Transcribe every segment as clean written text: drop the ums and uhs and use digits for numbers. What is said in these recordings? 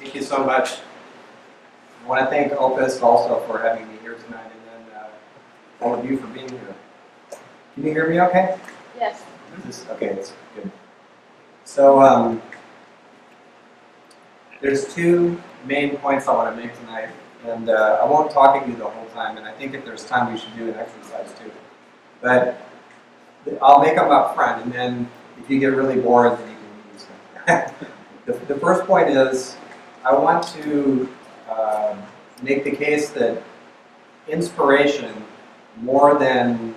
Thank you so much. I want to thank OPUS also for having me here tonight, and then all of you for being here. Can you hear me okay? Yes. Okay, it's good. So there's two main points I want to make tonight, and I won't talk at you the whole time, and I think if there's time we should do an exercise too. But I'll make them up front, and then if you get really bored, then you can use them. The first point is I want to make the case that inspiration, more than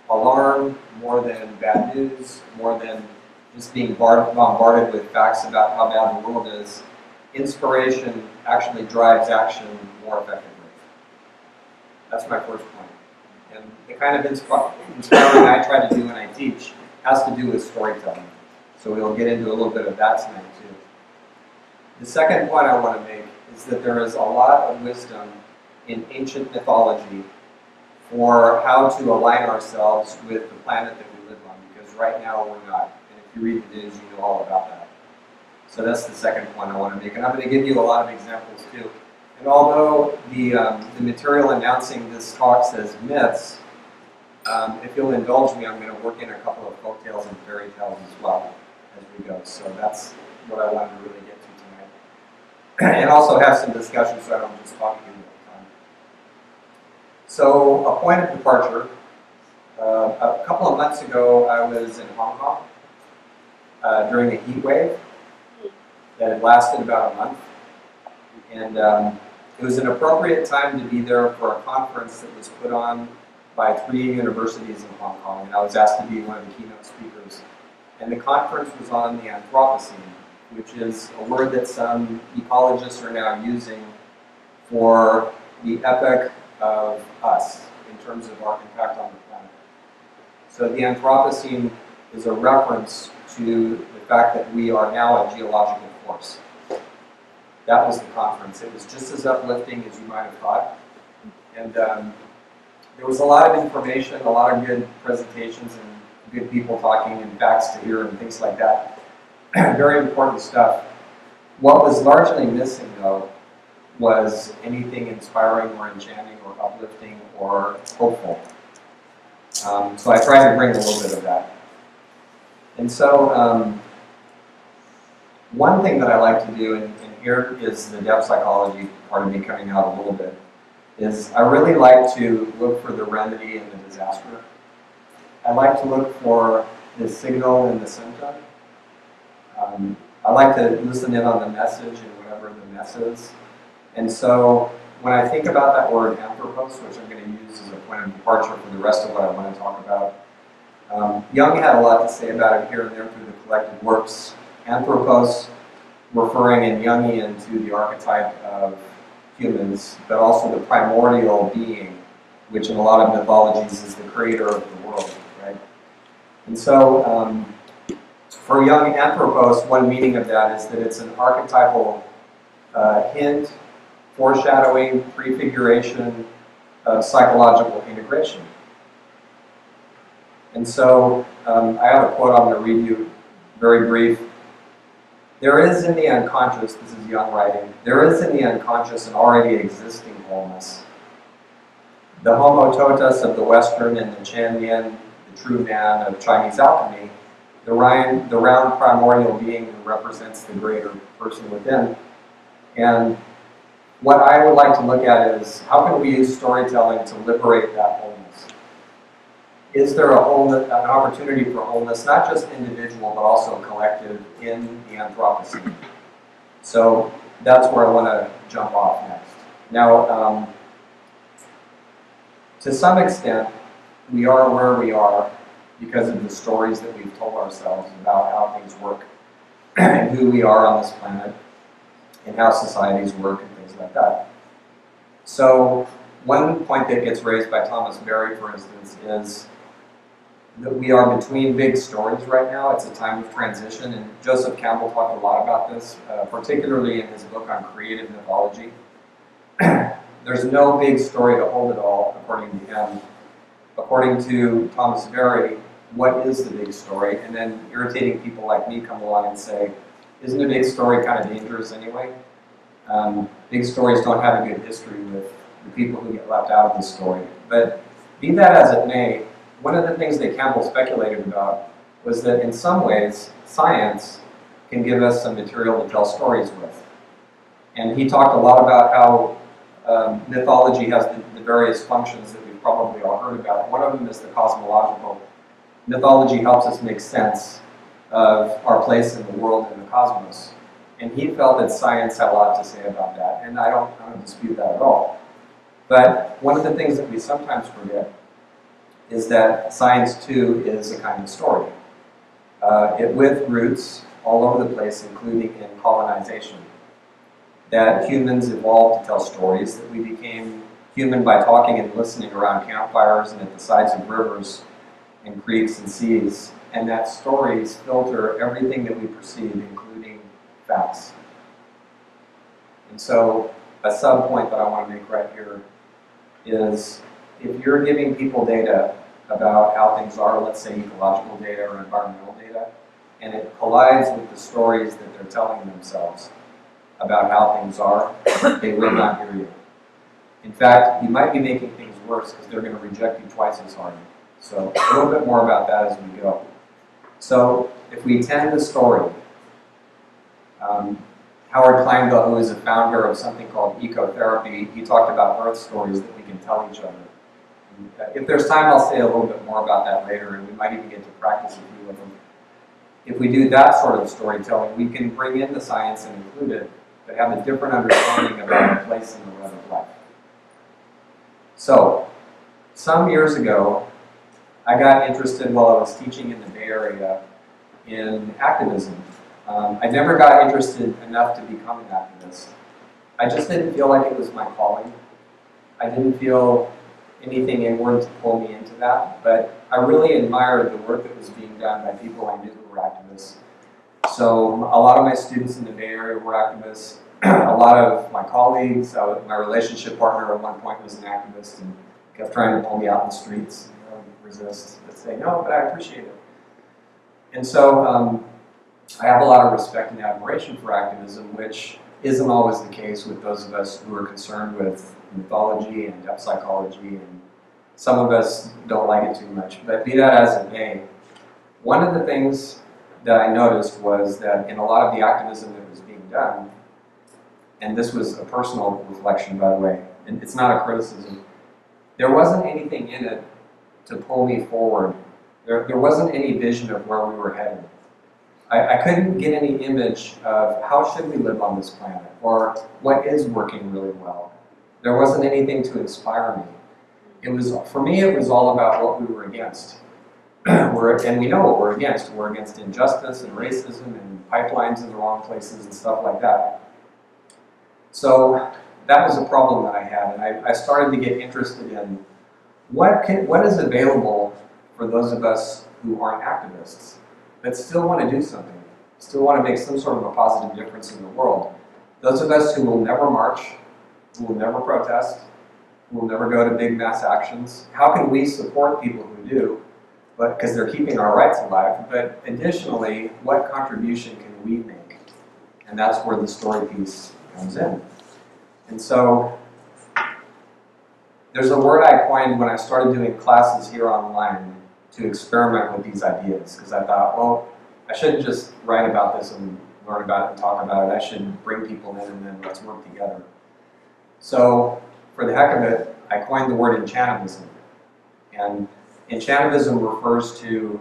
alarm, more than bad news, more than just being bombarded with facts about how bad the world is, inspiration actually drives action more effectively. That's my first point. And the kind of inspiring I try to do when I teach has to do with storytelling. So we'll get into a little bit of that tonight too. The second point I want to make is that there is a lot of wisdom in ancient mythology for how to align ourselves with the planet that we live on, because right now we're not. And if you read the news, you know all about that. So that's the second point I want to make. And I'm going to give you a lot of examples too. And although the material announcing this talk says myths, if you'll indulge me, I'm going to work in a couple of folk tales and fairy tales as well as we go. So that's what I wanted to really get to tonight. And also have some discussion so I don't just talk to you all the time. So a point of departure. A couple of months ago, I was in Hong Kong during a heat wave that had lasted about a month. And it was an appropriate time to be there for a conference that was put on by 3 universities in Hong Kong, and I was asked to be one of the keynote speakers. And the conference was on the Anthropocene, which is a word that some ecologists are now using for the epoch of us in terms of our impact on the planet. So the Anthropocene is a reference to the fact that we are now a geological force. That was the conference. It was just as uplifting as you might have thought. And there was a lot of information, a lot of good presentations, and good people talking, and facts to hear, and things like that. Very important stuff. What was largely missing, though, was anything inspiring or enchanting or uplifting or hopeful. So I tried to bring a little bit of that. And so one thing that I like to do, and here is the depth psychology part of me coming out a little bit, is I really like to look for the remedy in the disaster. I like to look for the signal and the symptom. I like to listen in on the message and whatever the mess is. And so when I think about that word anthropos, which I'm going to use as a point of departure for the rest of what I want to talk about, Jung had a lot to say about it here and there through the collected works. Anthropos referring in Jungian to the archetype of humans, but also the primordial being, which in a lot of mythologies is the creator of the world, right? And so for Jung, anthropos, one meaning of that is that it's an archetypal hint, foreshadowing, prefiguration of psychological integration. And so I have a quote I'm going to read you, very brief. There is in the unconscious, this is Jung writing, there is in the unconscious an already existing wholeness. The homo totus of the Western and the Chandian, the true man of Chinese alchemy, the round primordial being who represents the greater person within. And what I would like to look at is how can we use storytelling to liberate that wholeness? Is there a wholeness, an opportunity for wholeness, not just individual, but also collective in the Anthropocene? So that's where I want to jump off next. Now, to some extent, we are where we are because of the stories that we've told ourselves about how things work and who we are on this planet and how societies work and things like that. So one point that gets raised by Thomas Berry, for instance, is that we are between big stories right now. It's a time of transition, and Joseph Campbell talked a lot about this, particularly in his book on creative mythology. There's no big story to hold it all, according to him. According to Thomas Berry, what is the big story? And then irritating people like me come along and say, isn't a big story kind of dangerous anyway? Big stories don't have a good history with the people who get left out of the story. But be that as it may, one of the things that Campbell speculated about was that in some ways, science can give us some material to tell stories with. And he talked a lot about how mythology has the various functions that we've probably all heard about. One of them is the cosmological. Mythology helps us make sense of our place in the world and the cosmos. And he felt that science had a lot to say about that, and I don't dispute that at all. But one of the things that we sometimes forget is that science, too, is a kind of story. With roots all over the place, including in colonization. That humans evolved to tell stories, that we became human by talking and listening around campfires and at the sides of rivers and creeks and seas, and that stories filter everything that we perceive, including facts. And so, a sub-point that I want to make right here is, if you're giving people data about how things are, let's say ecological data or environmental data, and it collides with the stories that they're telling themselves about how things are, they will not hear you. In fact, you might be making things worse because they're going to reject you twice as hard. So a little bit more about that as we go. So if we tend the story, Howard Kleinville, who is a founder of something called ecotherapy, he talked about earth stories that we can tell each other. If there's time, I'll say a little bit more about that later, and we might even get to practice a few of them. If we do that sort of storytelling, we can bring in the science and include it, but have a different understanding about our place in the web of life. So, some years ago, I got interested while I was teaching in the Bay Area in activism. I never got interested enough to become an activist. I just didn't feel like it was my calling. I didn't feel anything inward to pull me into that, but I really admired the work that was being done by people I knew who were activists. So a lot of my students in the Bay Area were activists. A lot of my colleagues, my relationship partner at one point was an activist and kept trying to pull me out in the streets, resist, but say, no, but I appreciate it. And so I have a lot of respect and admiration for activism, which isn't always the case with those of us who are concerned with mythology and depth psychology, and some of us don't like it too much. But be that as it may, one of the things that I noticed was that in a lot of the activism that was being done, and this was a personal reflection, by the way, and it's not a criticism, there wasn't anything in it to pull me forward. There wasn't any vision of where we were headed. I couldn't get any image of how should we live on this planet, or what is working really well. There wasn't anything to inspire me. It was, for me, it was all about what we were against. And we know what we're against. We're against injustice and racism and pipelines in the wrong places and stuff like that. So that was a problem that I had, and I started to get interested in what is available for those of us who aren't activists, but still want to do something, still want to make some sort of a positive difference in the world. Those of us who will never march, who will never protest, who will never go to big mass actions, how can we support people who do, but because they're keeping our rights alive, but additionally, what contribution can we make? And that's where the story piece comes in. And so, there's a word I coined when I started doing classes here online to experiment with these ideas, because I thought, well, I shouldn't just write about this and learn about it and talk about it. I should bring people in and then let's work together. So, for the heck of it, I coined the word enchantmism. And enchantmism refers to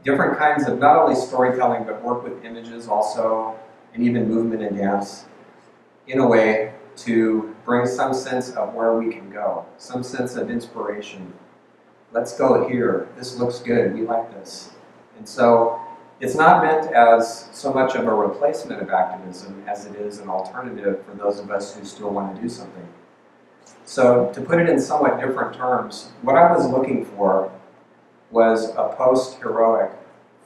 different kinds of not only storytelling, but work with images also, and even movement and dance, in a way to bring some sense of where we can go, some sense of inspiration. Let's go here. This looks good. We like this. And so it's not meant as so much of a replacement of activism as it is an alternative for those of us who still want to do something. So to put it in somewhat different terms, what I was looking for was a post-heroic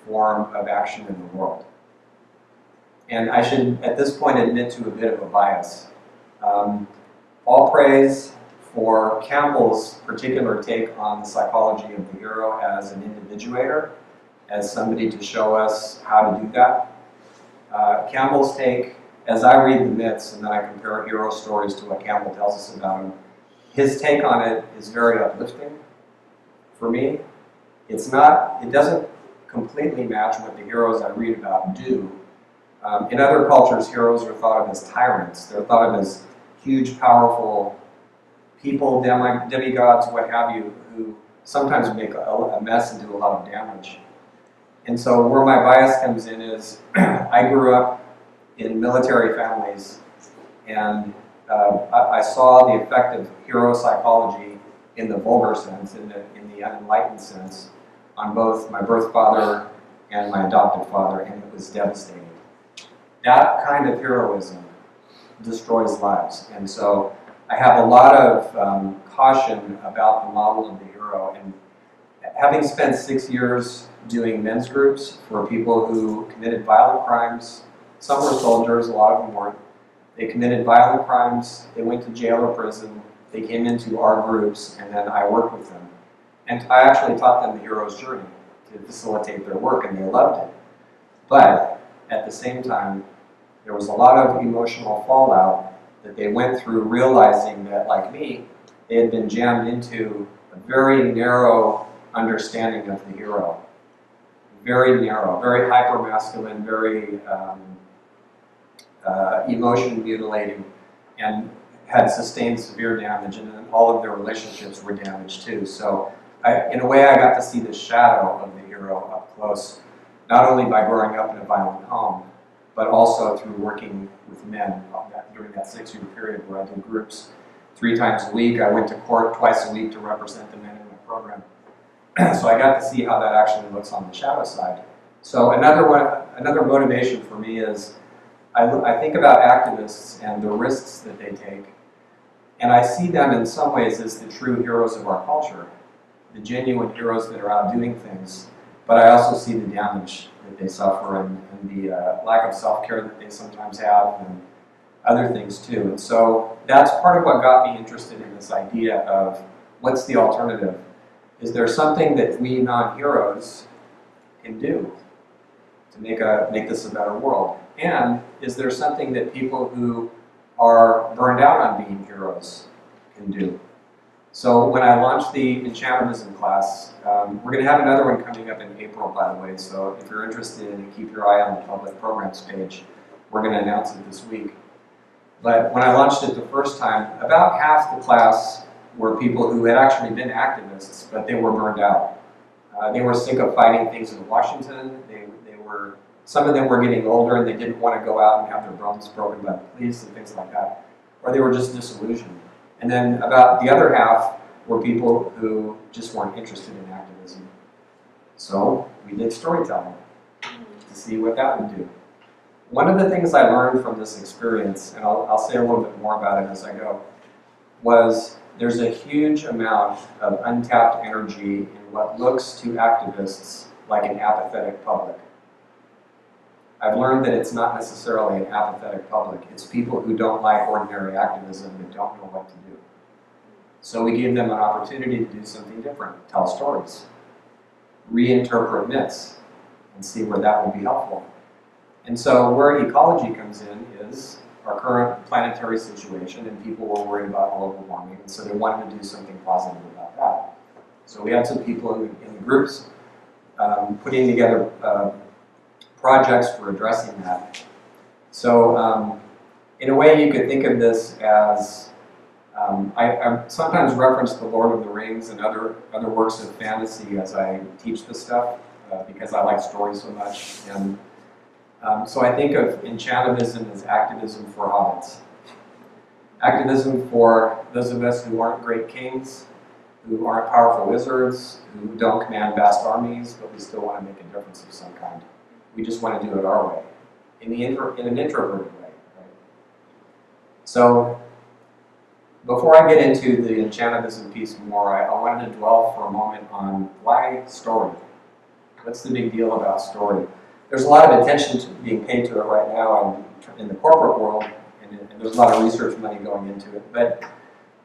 form of action in the world. And I should, at this point, admit to a bit of a bias. All praise for Campbell's particular take on the psychology of the hero as an individuator, as somebody to show us how to do that. Campbell's take as I read the myths and then I compare hero stories to what Campbell tells us about them, his take on it is very uplifting for me. It doesn't completely match what the heroes I read about do. In other cultures, heroes are thought of as tyrants. They're thought of as huge, powerful people, demigods, what have you, who sometimes make a mess and do a lot of damage. And so where my bias comes in is I grew up in military families, and I saw the effect of hero psychology in the vulgar sense, in the unenlightened sense, on both my birth father and my adopted father, and it was devastating. That kind of heroism destroys lives, and so I have a lot of caution about the model of the hero. And having spent 6 years doing men's groups for people who committed violent crimes, some were soldiers, a lot of them weren't. They committed violent crimes, they went to jail or prison, they came into our groups, and then I worked with them. And I actually taught them the hero's journey to facilitate their work, and they loved it. But at the same time, there was a lot of emotional fallout that they went through, realizing that, like me, they had been jammed into a very narrow understanding of the hero. Very narrow, very hyper-masculine, very emotion mutilating, and had sustained severe damage, and then all of their relationships were damaged too. So in a way, I got to see the shadow of the hero up close, not only by growing up in a violent home, but also through working with men during that 6-year period where I did groups 3 times a week. I went to court twice a week to represent the men in my program. So I got to see how that actually looks on the shadow side. So another motivation for me is I think about activists and the risks that they take, and I see them in some ways as the true heroes of our culture, the genuine heroes that are out doing things, but I also see the damage that they suffer and the lack of self-care that they sometimes have and other things too. And so that's part of what got me interested in this idea of what's the alternative? Is there something that we non-heroes can do to make this a better world? And is there something that people who are burned out on being heroes can do? So when I launched the Enchantment class, we're going to have another one coming up in April, by the way, so if you're interested in it, keep your eye on the public programs page. We're going to announce it this week. But when I launched it the first time, about half the class were people who had actually been activists, but they were burned out. They were sick of fighting things in Washington. Some of them were getting older and they didn't want to go out and have their bones broken by the police and things like that. Or they were just disillusioned. And then about the other half were people who just weren't interested in activism. So we did storytelling to see what that would do. One of the things I learned from this experience, and I'll say a little bit more about it as I go, was there's a huge amount of untapped energy in what looks to activists like an apathetic public. I've learned that it's not necessarily an apathetic public. It's people who don't like ordinary activism and don't know what to do. So we gave them an opportunity to do something different, tell stories, reinterpret myths, and see where that would be helpful. And so where ecology comes in is our current planetary situation, and people were worried about global warming, and so they wanted to do something positive about that. So we had some people in the groups putting together projects for addressing that. So in a way you could think of this as, I sometimes reference The Lord of the Rings and other works of fantasy as I teach this stuff, because I like stories so much. And so I think of enchantivism as activism for hobbits. Activism for those of us who aren't great kings, who aren't powerful wizards, who don't command vast armies, but we still want to make a difference of some kind. We just want to do it our way, in an introverted way. Right? So before I get into the enchantivism piece more, I wanted to dwell for a moment on why story. What's the big deal about story? There's a lot of attention being paid to it right now in the corporate world, and there's a lot of research money going into it. But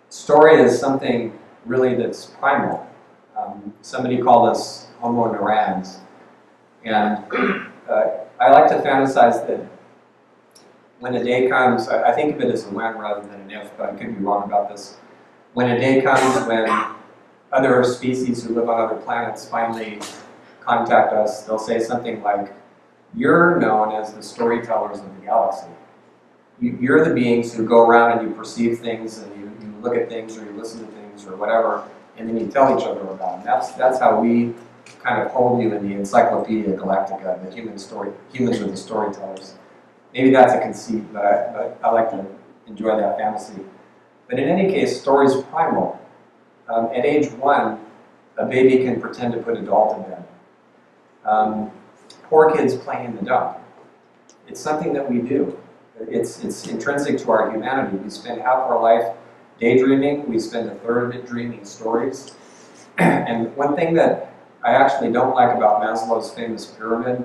story is something really that's primal. Somebody called us Homo neurans, and I like to fantasize when a day comes, I think of it as a when rather than an if, but I could be wrong about this. When a day comes when other species who live on other planets finally contact us, they'll say something like, you're known as the storytellers of the galaxy. You're the beings who go around and you perceive things and you look at things or you listen to things or whatever, and then you tell each other about them. That's how we kind of hold you in the Encyclopedia Galactica, the humans are the storytellers. Maybe that's a conceit, but I like to enjoy that fantasy. But in any case, story's primal. At age 1, a baby can pretend to put a doll to bed. Poor kids play in the dump. It's something that we do. It's intrinsic to our humanity. We spend half our life daydreaming. We spend a third of it dreaming stories. And one thing that I actually don't like about Maslow's famous pyramid,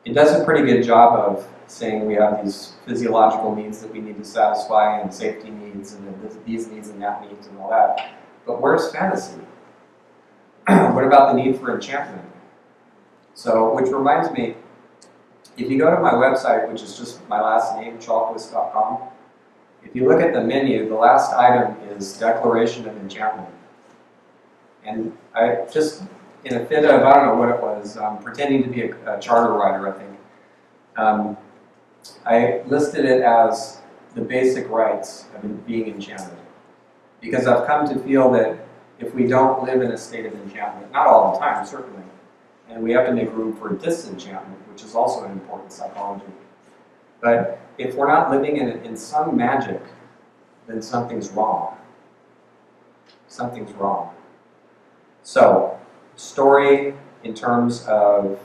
it does a pretty good job of saying we have these physiological needs that we need to satisfy and safety needs and these needs and that needs and all that. But where's fantasy? What about the need for enchantment? So, which reminds me, if you go to my website, which is just my last name, chalquist.com, if you look at the menu, the last item is Declaration of Enchantment. And I just, in a fit of, I don't know what it was, pretending to be a charter writer, I think, I listed it as the basic rights of being enchanted. Because I've come to feel that if we don't live in a state of enchantment, not all the time, certainly, and we have to make room for disenchantment, which is also an important psychology. But if we're not living in some magic, then something's wrong. Something's wrong. So, story in terms of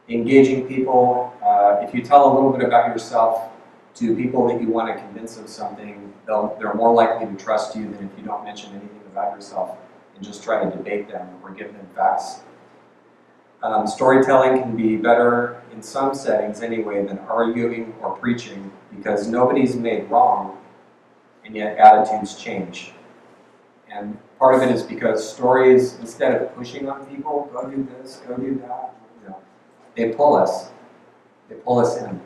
engaging people. If you tell a little bit about yourself to people that you want to convince of something, they're more likely to trust you than if you don't mention anything about yourself and just try to debate them or give them facts. Storytelling can be better in some settings anyway than arguing or preaching, because nobody's made wrong, and yet attitudes change. And part of it is because stories, instead of pushing on people, go do this, go do that, they pull us. They pull us in.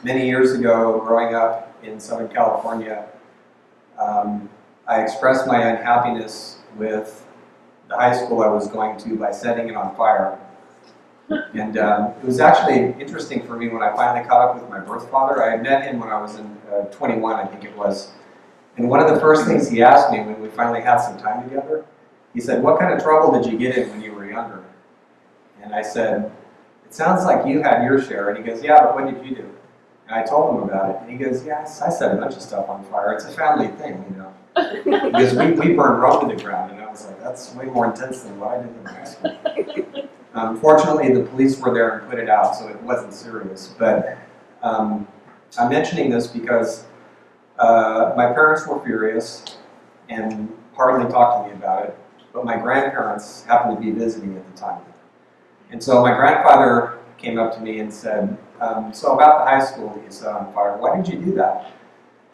Many years ago, growing up in Southern California, I expressed my unhappiness with the high school I was going to by setting it on fire. And it was actually interesting for me when I finally caught up with my birth father. I had met him when I was in 21, I think it was. And one of the first things he asked me when we finally had some time together, he said, "What kind of trouble did you get in when you were younger?" And I said, "It sounds like you had your share." And he goes, "Yeah, but what did you do?" And I told him about it. And he goes, "Yes, I set a bunch of stuff on fire. It's a family thing, you know." Because we burned Rome to the ground. And I was like, that's way more intense than what I did in high school. Fortunately, the police were there and put it out, so it wasn't serious. But I'm mentioning this because my parents were furious and hardly talked to me about it. But my grandparents happened to be visiting at the time. And so my grandfather came up to me and said, "So about the high school that you set on fire, why did you do that?"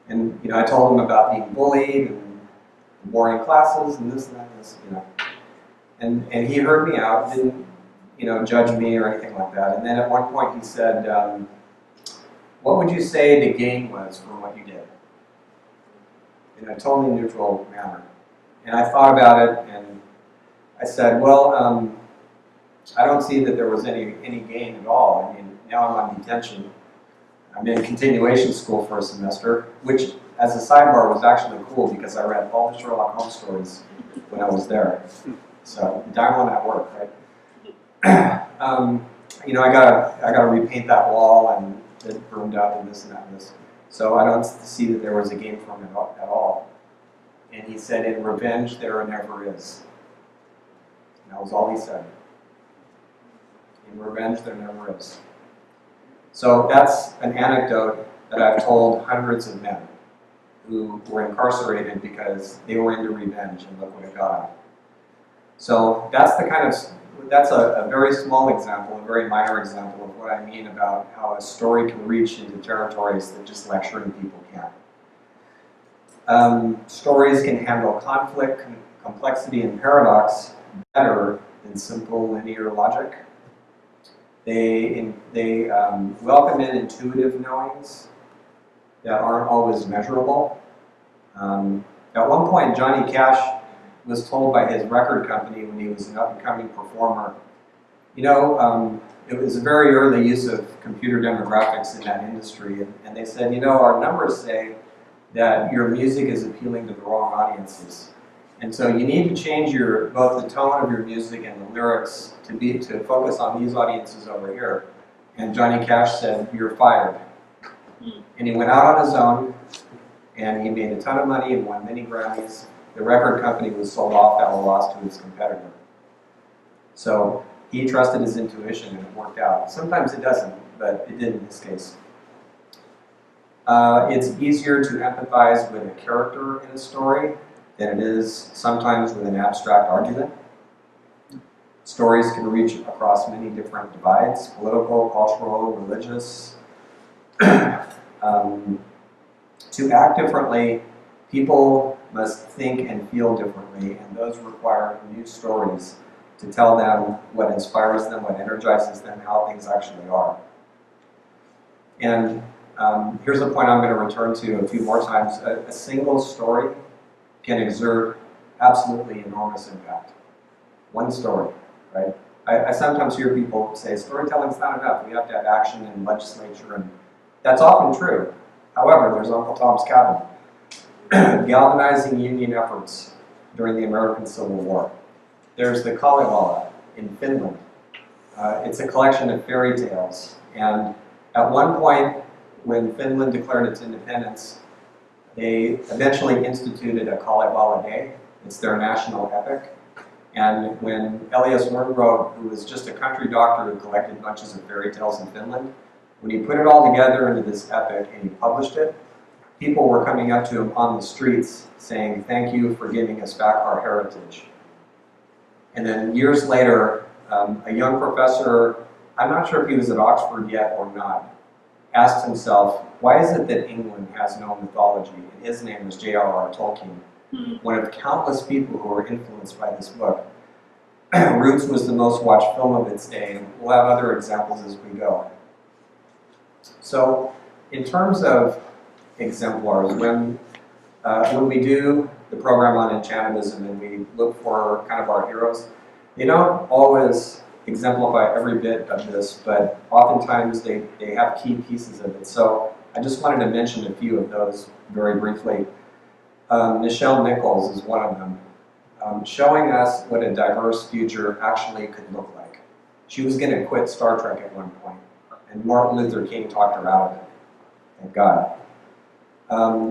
And I told him about being bullied and boring classes and this and that and this, And he heard me out, didn't judge me or anything like that. And then at one point he said, "What would you say the gain was from what you did?" In a totally neutral manner. And I thought about it, and I said, "Well, I don't see that there was any gain at all. I mean, now I'm on detention. I'm in continuation school for a semester," which, as a sidebar, was actually cool because I read all the Sherlock Holmes stories when I was there. So, dime on that work, right? I gotta repaint that wall, and it burned up, and this and that and this. So I don't see that there was a gain from it at all. And he said, "In revenge, there never is." And that was all he said. In revenge, there never is. So that's an anecdote that I've told hundreds of men who were incarcerated because they were into revenge, and look what it got them. So that's a very small example, a very minor example of what I mean about how a story can reach into territories that just lecturing people can't. Stories can handle conflict, complexity, and paradox better than simple linear logic. They welcome in intuitive knowings that aren't always measurable. At one point, Johnny Cash was told by his record company when he was an up-and-coming performer, you know, it was a very early use of computer demographics in that industry, and they said, you know, our numbers say that your music is appealing to the wrong audiences. And so you need to change both the tone of your music and the lyrics to focus on these audiences over here. And Johnny Cash said, you're fired. And he went out on his own, and he made a ton of money and won many Grammys. The record company was sold off at a loss to its competitor. So he trusted his intuition and it worked out. Sometimes it doesn't, but it did in this case. It's easier to empathize with a character in a story than it is sometimes with an abstract argument. Stories can reach across many different divides: political, cultural, religious. To act differently, people must think and feel differently, and those require new stories to tell them what inspires them, what energizes them, how things actually are. And here's a point I'm going to return to a few more times. A single story can exert absolutely enormous impact. One story, right? I sometimes hear people say, storytelling's not enough. We have to have action and legislature, and that's often true. However, there's Uncle Tom's Cabin, galvanizing Union efforts during the American Civil War. There's the Kalevala in Finland. It's a collection of fairy tales. And at one point, when Finland declared its independence, they eventually instituted a Kalevala Day. It's their national epic. And when Elias Wernbrough, who was just a country doctor who collected bunches of fairy tales in Finland, when he put it all together into this epic and he published it, people were coming up to him on the streets saying, thank you for giving us back our heritage. And then years later, a young professor, I'm not sure if he was at Oxford yet or not, asked himself, why is it that England has no mythology? And his name was J.R.R. Tolkien, one of countless people who were influenced by this book. Roots was the most watched film of its day, and we'll have other examples as we go. So, in terms of exemplars, when we do the program on enchantism and we look for kind of our heroes, they don't always exemplify every bit of this, but oftentimes they have key pieces of it. So I just wanted to mention a few of those very briefly. Nichelle Nichols is one of them, showing us what a diverse future actually could look like. She was going to quit Star Trek at one point, and Martin Luther King talked her out of it. Thank God.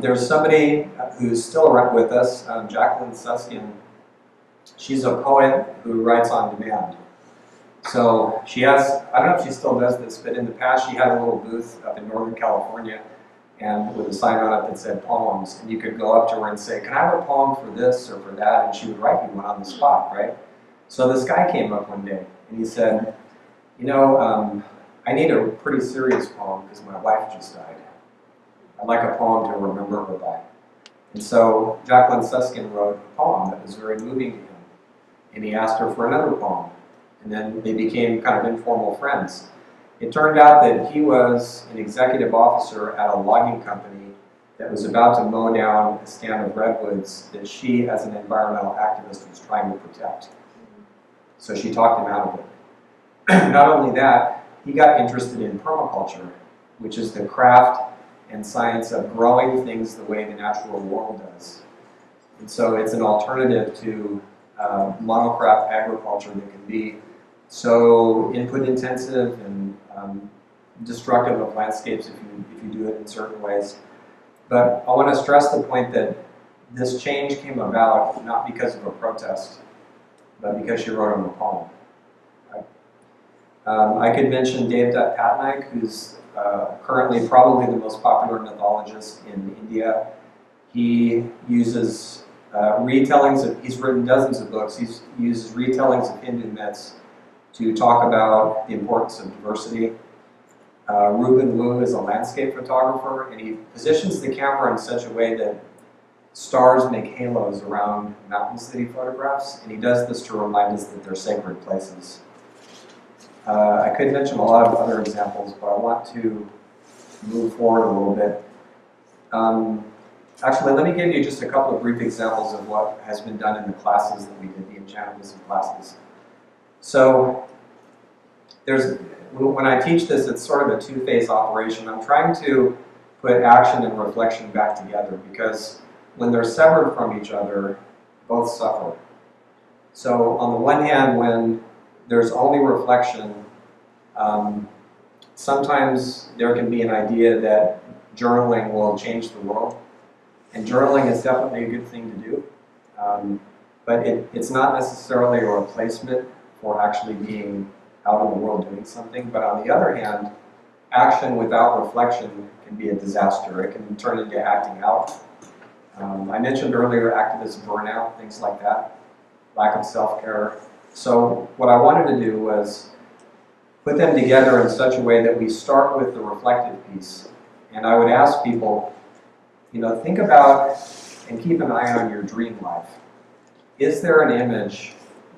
There's somebody who's still with us, Jacqueline Susskind. She's a poet who writes on demand. So she has, I don't know if she still does this, but in the past she had a little booth up in Northern California and with a sign on it that said poems. And you could go up to her and say, can I have a poem for this or for that? And she would write you one on the spot, right? So this guy came up one day and he said, you know, I need a pretty serious poem because my wife just died. I'd like a poem to remember her by. And so Jacqueline Susskind wrote a poem that was very moving to him. And he asked her for another poem. And then they became kind of informal friends. It turned out that he was an executive officer at a logging company that was about to mow down a stand of redwoods that she, as an environmental activist, was trying to protect. So she talked him out of it. Not only that, he got interested in permaculture, which is the craft and science of growing things the way the natural world does. And so it's an alternative to monocrop agriculture that can be so input intensive and destructive of landscapes if you do it in certain ways. But I want to stress the point that this change came about not because of a protest, but because she wrote him a poem. Right? I could mention Dave Dutt Patnaik, who's currently probably the most popular mythologist in India. He uses retellings of, he's written dozens of books, he uses retellings of Hindu myths to talk about the importance of diversity. Ruben Wu is a landscape photographer, and he positions the camera in such a way that stars make halos around mountains that he photographs, and he does this to remind us that they're sacred places. I could mention a lot of other examples, but I want to move forward a little bit. Actually, let me give you just a couple of brief examples of what has been done in the classes that we did, the enchantment classes. So, when I teach this, it's sort of a two-phase operation. I'm trying to put action and reflection back together because when they're severed from each other, both suffer. So on the one hand, when there's only reflection, sometimes there can be an idea that journaling will change the world. And journaling is definitely a good thing to do. But it's not necessarily a replacement for actually being out in the world doing something. But on the other hand, action without reflection can be a disaster. It can turn into acting out. I mentioned earlier activist burnout, things like that, lack of self-care. So what I wanted to do was put them together in such a way that we start with the reflective piece. And I would ask people, think about and keep an eye on your dream life. Is there an image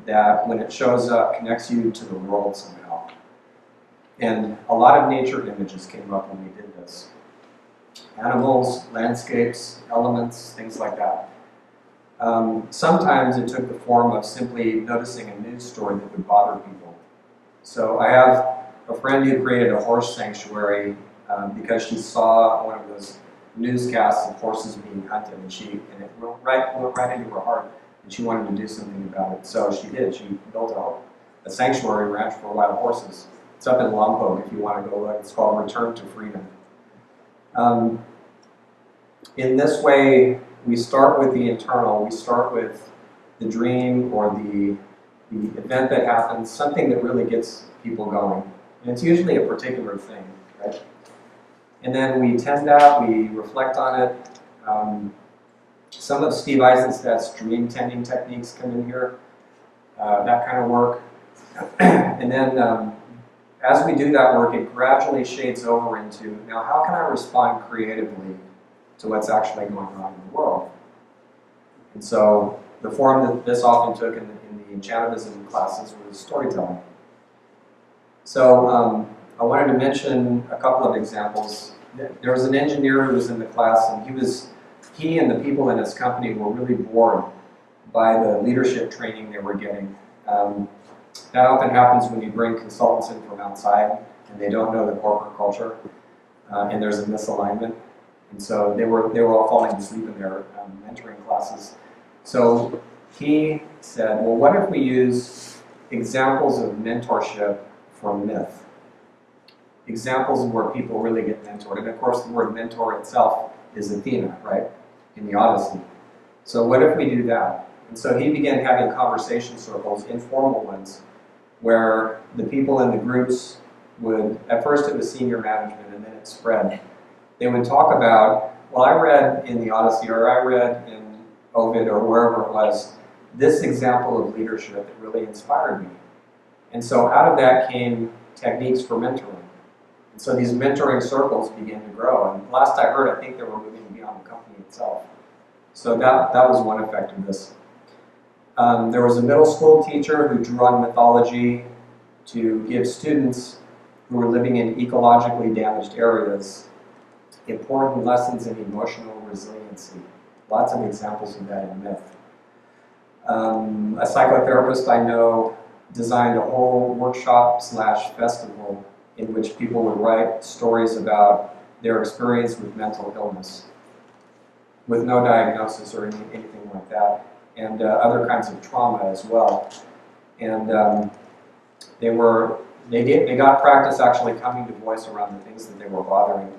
that, when it shows up, connects you to the world somehow? And a lot of nature images came up when we did this. Animals, landscapes, elements, things like that. Sometimes it took the form of simply noticing a news story that would bother people. So I have a friend who created a horse sanctuary because she saw one of those newscasts of horses being hunted, and it went right into her heart, and she wanted to do something about it. So she did. She built a sanctuary ranch for wild horses. It's up in Lompoc if you want to go look. It's called Return to Freedom. In this way, we start with the internal. We start with the dream or the event that happens, something that really gets people going. And it's usually a particular thing, right? And then we tend that, we reflect on it. Some of Steve Eisenstadt's dream tending techniques come in here, that kind of work. And then as we do that work, it gradually shades over into, now how can I respond creatively to what's actually going on in the world? And so the form that this often took in the Enchantism classes was storytelling. So I wanted to mention a couple of examples. There was an engineer who was in the class, and he and the people in his company were really bored by the leadership training they were getting. That often happens when you bring consultants in from outside and they don't know the corporate culture, and there's a misalignment. And so they were all falling asleep in their mentoring classes. So he said, well, what if we use examples of mentorship from myth? Examples of where people really get mentored. And of course, the word mentor itself is Athena, right? In the Odyssey. So what if we do that? And so he began having conversation circles, informal ones, where the people in the groups would, at first it was senior management and then it spread. They would talk about, well, I read in the Odyssey, or I read in Ovid, or wherever it was, this example of leadership that really inspired me. And so out of that came techniques for mentoring. And so these mentoring circles began to grow. And last I heard, I think they were moving beyond the company itself. So that was one effect of this. There was a middle school teacher who drew on mythology to give students who were living in ecologically damaged areas important lessons in emotional resiliency. Lots of examples of that in myth. A psychotherapist I know designed a whole workshop/festival in which people would write stories about their experience with mental illness, with no diagnosis or anything like that, and other kinds of trauma as well. And they got practice actually coming to voice around the things that were bothering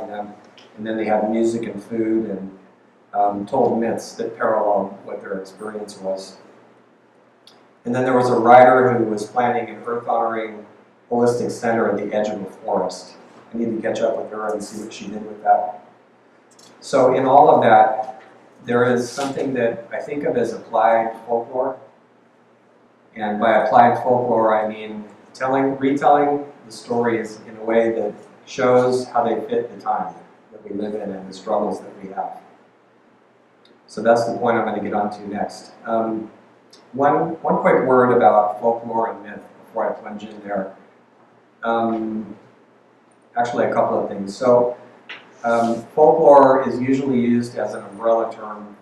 them, and then they had music and food and told myths that paralleled what their experience was. And then there was a writer who was planning an earth-honoring holistic center at the edge of a forest. I need to catch up with her and see what she did with that. So in all of that, there is something that I think of as applied folklore. And by applied folklore, I mean retelling the stories in a way that shows how they fit the time that we live in and the struggles that we have. So that's the point I'm going to get onto next. One quick word about folklore and myth before I plunge in there. Actually, a couple of things. So, folklore is usually used as an umbrella term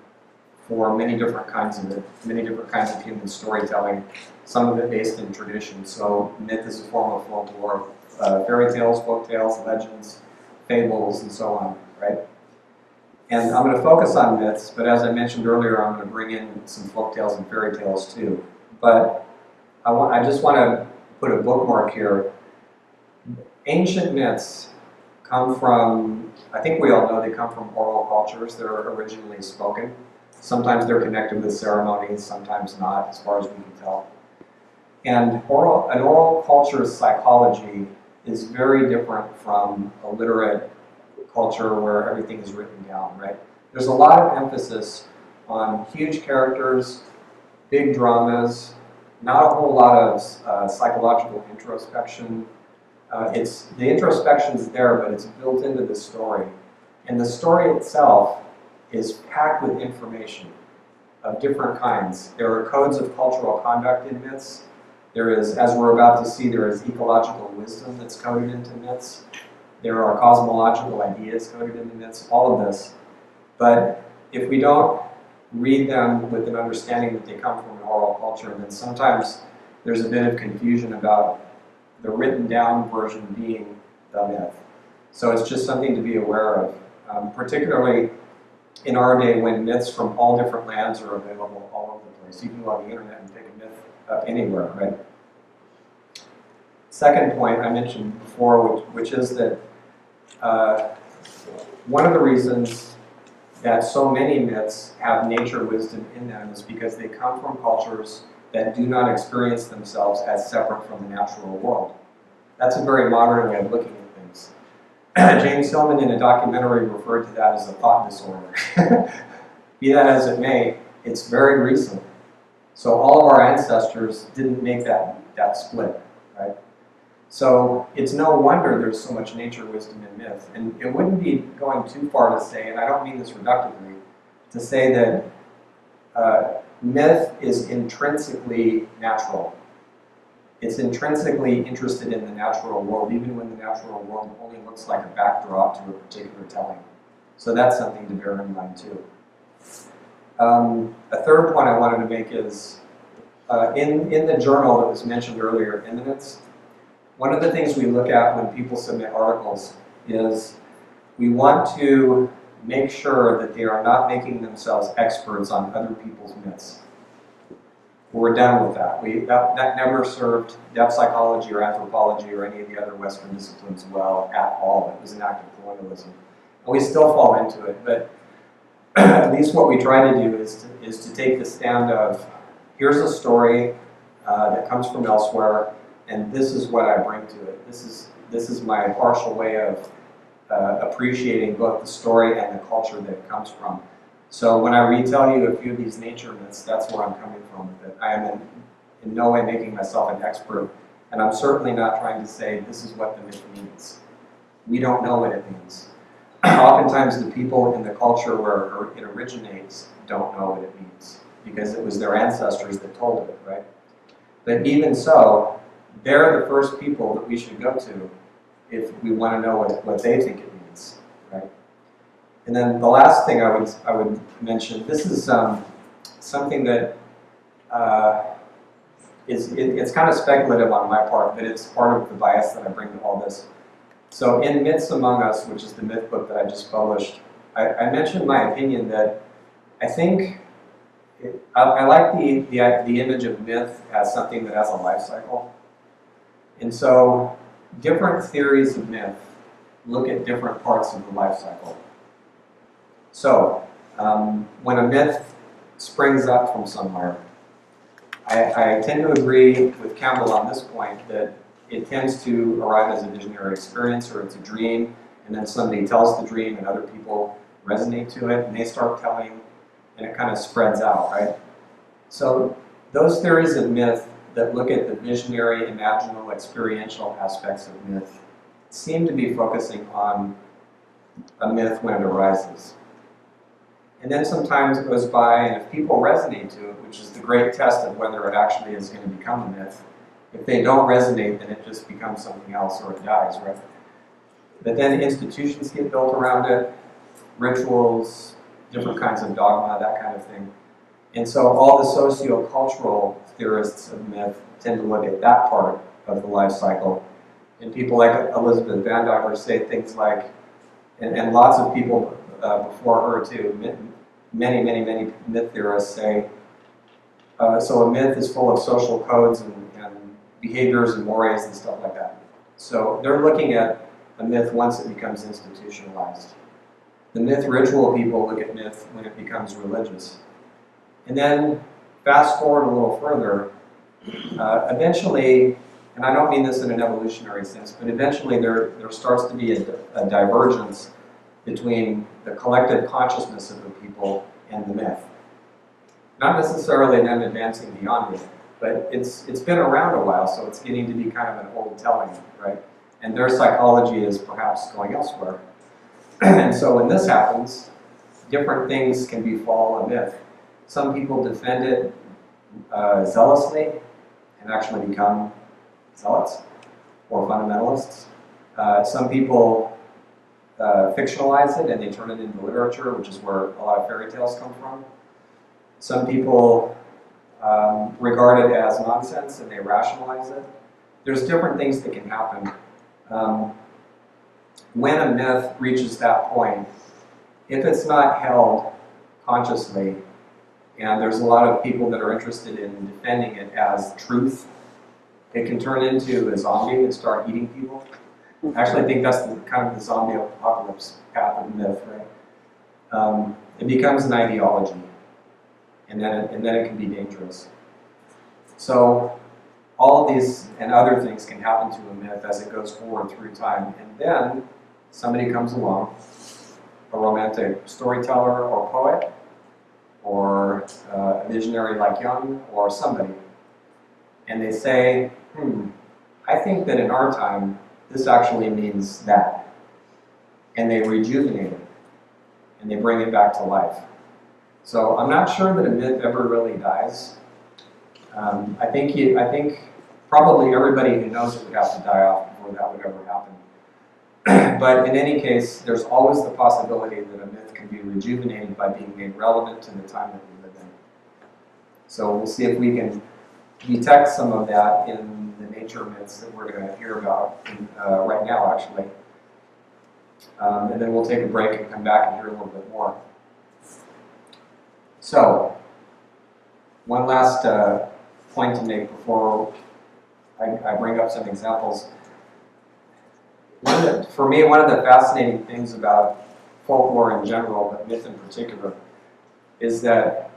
for many different kinds of human storytelling, some of it based in tradition. So, myth is a form of folklore, fairy tales, folk tales, legends, fables, and so on, right? And I'm going to focus on myths, but as I mentioned earlier, I'm going to bring in some folk tales and fairy tales too. But I just want to put a bookmark here. Ancient myths come from, I think we all know they come from oral cultures. They're originally spoken. Sometimes they're connected with ceremonies, sometimes not, as far as we can tell. And an oral culture's psychology is very different from a literate culture where everything is written down, right? There's a lot of emphasis on huge characters, big dramas, not a whole lot of psychological introspection. The introspection is there, but it's built into the story. And the story itself is packed with information of different kinds. There are codes of cultural conduct in myths. There is, as we're about to see, there is ecological wisdom that's coded into myths. There are cosmological ideas coded into myths, all of this. But if we don't read them with an understanding that they come from an oral culture, then sometimes there's a bit of confusion about the written down version being the myth. So it's just something to be aware of, particularly in our day when myths from all different lands are available all over the place. You can go on the internet and pick a myth up anywhere, right? Second point I mentioned before, which is that one of the reasons that so many myths have nature wisdom in them is because they come from cultures that do not experience themselves as separate from the natural world. That's a very modern way of looking at things. James Philemon in a documentary referred to that as a thought disorder. Be that as it may, it's very recent. So all of our ancestors didn't make that split, right? So it's no wonder there's so much nature wisdom in myth. And it wouldn't be going too far to say, and I don't mean this reductively, to say that myth is intrinsically natural. It's intrinsically interested in the natural world, even when the natural world only looks like a backdrop to a particular telling. So that's something to bear in mind too. A third point I wanted to make is, in the journal that was mentioned earlier, Immanence, one of the things we look at when people submit articles is we want to make sure that they are not making themselves experts on other people's myths. We're done with that. That never served depth psychology or anthropology or any of the other Western disciplines well at all. It was an act of colonialism. And we still fall into it, but at least what we try to do is to take the stand of, here's a story that comes from elsewhere, and this is what I bring to it. This is my partial way of appreciating both the story and the culture that it comes from. So when I retell you a few of these nature myths, that's where I'm coming from with it. I am in no way making myself an expert, and I'm certainly not trying to say this is what the myth means. We don't know what it means. Oftentimes the people in the culture where it originates don't know what it means, because it was their ancestors that told it, right? But even so, they're the first people that we should go to if we want to know what they think it means, right? And then the last thing I would mention, this is something that it's kind of speculative on my part, but it's part of the bias that I bring to all this. So in Myths Among Us, which is the myth book that I just published, I mentioned my opinion that I think I like the image of myth as something that has a life cycle. And so different theories of myth look at different parts of the life cycle. So when a myth springs up from somewhere, I tend to agree with Campbell on this point that it tends to arrive as a visionary experience, or it's a dream, and then somebody tells the dream and other people resonate to it, and they start telling, and it kind of spreads out, right? So those theories of myth that look at the visionary, imaginal, experiential aspects of myth seem to be focusing on a myth when it arises. And then some time goes by, and if people resonate to it, which is the great test of whether it actually is going to become a myth, If they don't resonate, then it just becomes something else or it dies, right? But then institutions get built around it, rituals, different kinds of dogma, that kind of thing. And so all the socio-cultural theorists of myth tend to look at that part of the life cycle. And people like Elizabeth Van Diver say things like, and lots of people before her too, many myth theorists say, so a myth is full of social codes and behaviors and mores and stuff like that. So they're looking at a myth once it becomes institutionalized. The myth ritual people look at myth when it becomes religious. And then fast forward a little further, eventually, and I don't mean this in an evolutionary sense, but eventually there starts to be a divergence between the collective consciousness of the people and the myth. Not necessarily them advancing beyond it, but it's been around a while, so it's getting to be kind of an old telling, right? And their psychology is perhaps going elsewhere. And so when this happens, different things can befall a myth. Some people defend it zealously and actually become zealots or fundamentalists. Some people fictionalize it and they turn it into literature, which is where a lot of fairy tales come from. Some people regard it as nonsense and they rationalize it. There's different things that can happen. When a myth reaches that point, if it's not held consciously, and there's a lot of people that are interested in defending it as truth, it can turn into a zombie and start eating people. I actually think that's kind of the zombie apocalypse path of myth, right? It becomes an ideology, and then it can be dangerous. So all of these and other things can happen to a myth as it goes forward through time, and then somebody comes along, a romantic storyteller or poet, or a visionary like Jung, or somebody, and they say, I think that in our time, this actually means that. And they rejuvenate it, and they bring it back to life. So I'm not sure that a myth ever really dies. I think probably everybody who knows it would have to die off before that would ever happen. But in any case, there's always the possibility that a myth can be rejuvenated by being made relevant to the time that we live in. So we'll see if we can detect some of that in the nature myths that we're going to hear about right now, actually. And then we'll take a break and come back and hear a little bit more. So, one last point to make before I bring up some examples. For me, one of the fascinating things about folklore in general, but myth in particular, is that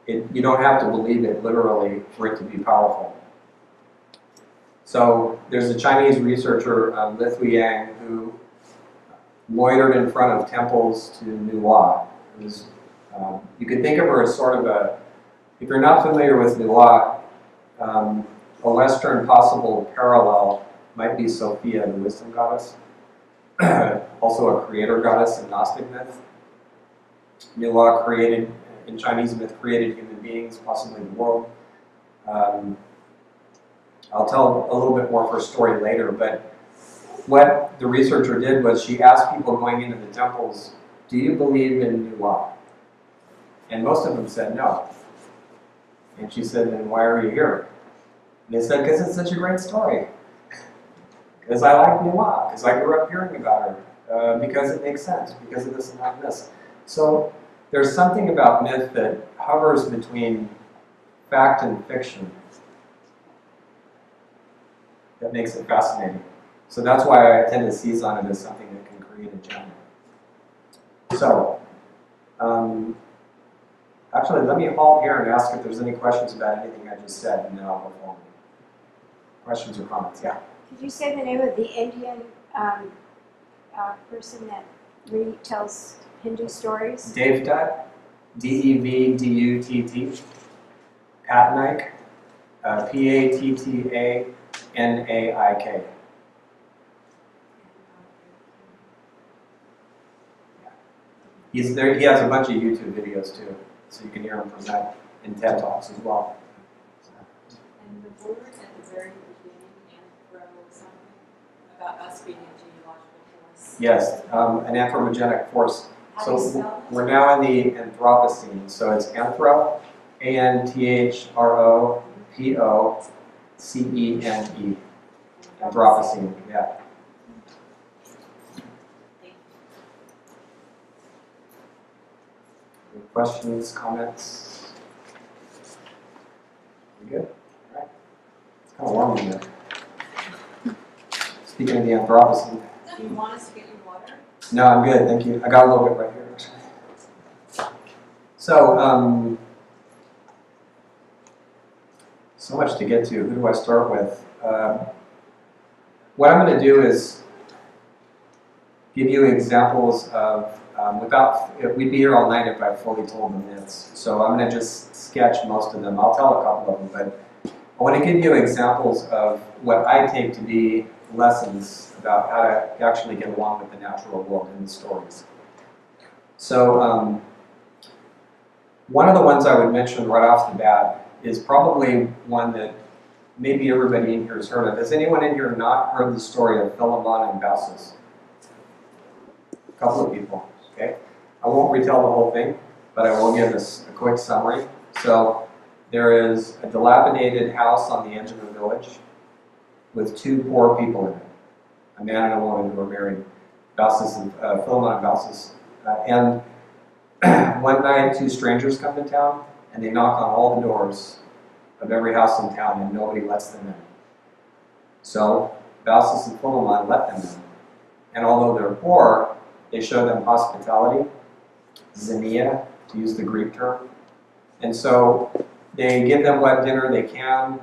you don't have to believe it literally for it to be powerful. So there's a Chinese researcher, Li Yang, who loitered in front of temples to Nuwa. You could think of her as sort of if you're not familiar with Nuwa, a Western possible parallel might be Sophia, the wisdom goddess, also a creator goddess in Gnostic myth. Nuwa created, in Chinese myth, created human beings, possibly the world. I'll tell a little bit more of her story later, but what the researcher did was she asked people going into the temples, do you believe in Nuwa? And most of them said no. And she said, then why are you here? And they said, because it's such a great story. Because I like Nuwa, because I grew up hearing about her, because it makes sense, because of this and that and this. So there's something about myth that hovers between fact and fiction that makes it fascinating. So that's why I tend to seize on it as something that can create a gem. So, actually, let me halt here and ask if there's any questions about anything I just said, and then I'll go forward. Questions or comments? Yeah? Could you say the name of the Indian person that tells Hindu stories? Devdutt, D-E-V-D-U-T-T, Patnaik, P-A-T-T-A-N-A-I-K. He's there. He has a bunch of YouTube videos too, so you can hear him present in TED Talks as well. And the word at the very beginning, anthro something, about us being a geological force? Yes, an anthropogenic force. How do you So spell we're now in the Anthropocene. So it's anthro, A-N-T-H-R-O-P-O-C-E-N-E. Anthropocene, yeah. Any questions, comments? We good? All right. It's kind of warm in here. Speaking of the Anthropocene. Do you want us to get you water? No, I'm good, thank you. I got a little bit right here, actually. So, so much to get to. Who do I start with? What I'm going to do is give you examples of, we'd be here all night if I fully told the myths. So I'm going to just sketch most of them. I'll tell a couple of them, but I want to give you examples of what I take to be lessons about how to actually get along with the natural world in the stories. So one of the ones I would mention right off the bat is probably one that maybe everybody in here has heard of. Has anyone in here not heard the story of Philemon and Baucis? A couple of people, okay? I won't retell the whole thing, but I will give us a quick summary. So there is a dilapidated house on the edge of a village with two poor people in it, a man and a woman who are married, Baucis and Philemon and Baucis. And one night, two strangers come to town, and they knock on all the doors of every house in town, and nobody lets them in. So Baucis and Philemon let them in. And although they're poor, they show them hospitality, xenia, to use the Greek term. And so they give them what dinner they can.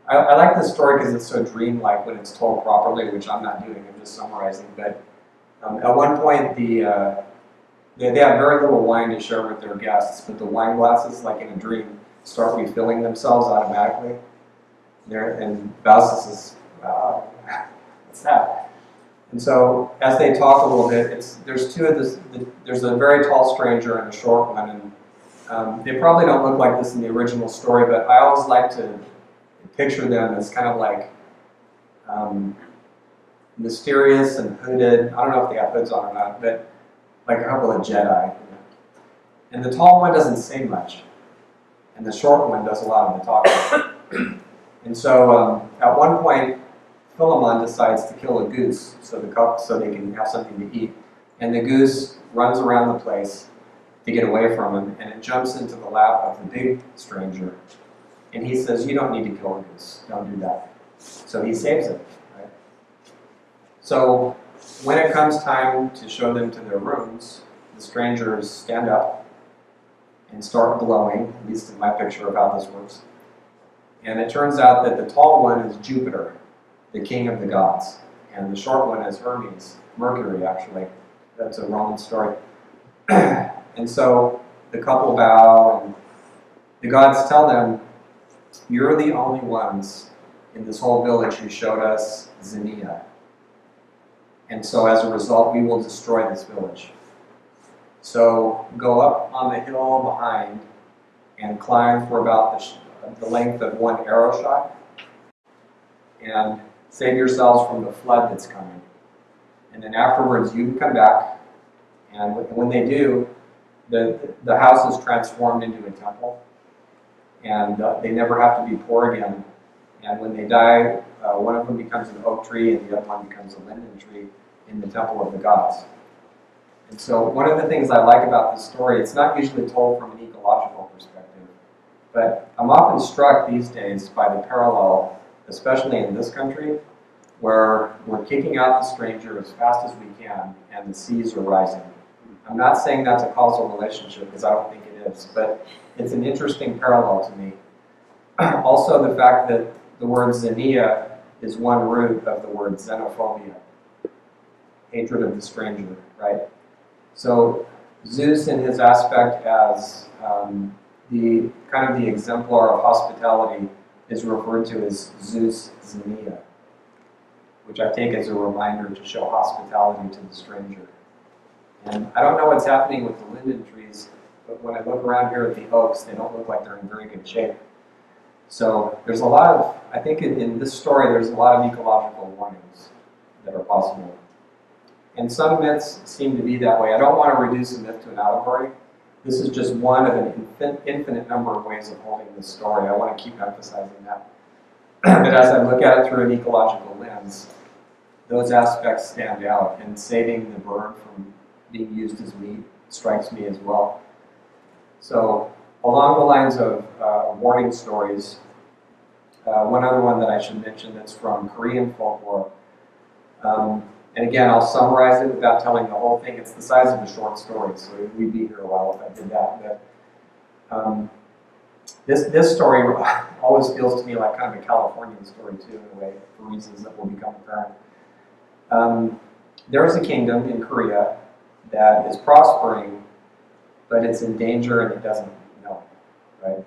I like this story because it's so dreamlike when it's told properly, which I'm not doing, I'm just summarizing. But at one point, they have very little wine to share with their guests, but the wine glasses, like in a dream, start refilling themselves automatically. And Baucis is, wow, what's that? And so as they talk a little bit, there's two of this. There's a very tall stranger and a short one, and they probably don't look like this in the original story, but I always like to picture them as kind of like mysterious and hooded. I don't know if they have hoods on or not, but like a couple of Jedi. And the tall one doesn't say much, and the short one does a lot of the talking. And so at one point, Philemon decides to kill a goose so they can have something to eat. And the goose runs around the place to get away from him, and it jumps into the lap of the big stranger. And he says, "You don't need to kill a goose. Don't do that." So he saves it. Right? So when it comes time to show them to their rooms, the strangers stand up and start glowing, at least in my picture of how this works. And it turns out that the tall one is Jupiter, the king of the gods. And the short one is Hermes, Mercury actually. That's a Roman story. And so the couple bow, and the gods tell them, "You're the only ones in this whole village who showed us xenia. And so as a result, we will destroy this village. So go up on the hill behind and climb for about the length of one arrow shot, and save yourselves from the flood that's coming. And then afterwards, you can come back, and when they do, the house is transformed into a temple, and they never have to be poor again. And when they die, one of them becomes an oak tree, and the other one becomes a linden tree in the temple of the gods." And so one of the things I like about this story, it's not usually told from an ecological perspective, but I'm often struck these days by the parallel, especially in this country, where we're kicking out the stranger as fast as we can, and the seas are rising. I'm not saying that's a causal relationship, because I don't think it is, but it's an interesting parallel to me. Also, the fact that the word xenia is one root of the word xenophobia, hatred of the stranger, right? So Zeus, in his aspect as the kind of the exemplar of hospitality, is referred to as Zeus Xenia, which I take as a reminder to show hospitality to the stranger. And I don't know what's happening with the linden trees, but when I look around here at the oaks, they don't look like they're in very good shape. So there's a lot of, I think in this story there's a lot of ecological warnings that are possible. And some myths seem to be that way. I don't want to reduce a myth to an allegory. This is just one of an infinite number of ways of holding this story. I want to keep emphasizing that. But as I look at it through an ecological lens, those aspects stand out, and saving the bird from being used as meat strikes me as well. So along the lines of warning stories, one other one that I should mention that's from Korean folklore, and again, I'll summarize it without telling the whole thing. It's the size of a short story, so we'd be here a while if I did that. But this story always feels to me like kind of a Californian story too, in a way, for reasons that will become apparent. There is a kingdom in Korea that is prospering, but it's in danger and it doesn't know, right?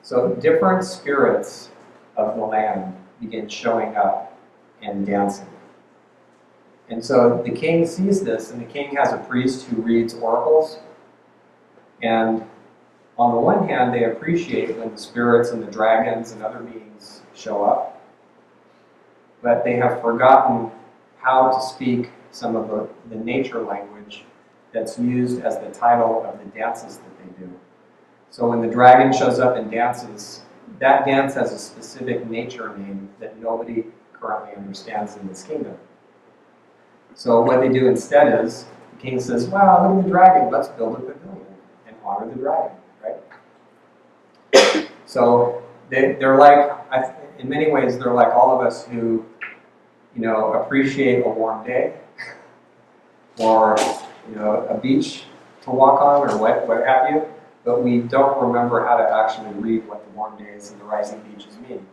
So different spirits of the land begin showing up and dancing. And so the king sees this, and the king has a priest who reads oracles. And on the one hand, they appreciate when the spirits and the dragons and other beings show up. But they have forgotten how to speak some of the nature language that's used as the title of the dances that they do. So when the dragon shows up and dances, that dance has a specific nature name that nobody currently understands in this kingdom. So what they do instead is, the king says, wow, look at the dragon, let's build a pavilion and honor the dragon, right? So they're like, in many ways, they're like all of us who, appreciate a warm day, or, a beach to walk on, or what have you, but we don't remember how to actually read what the warm days and the rising beaches mean.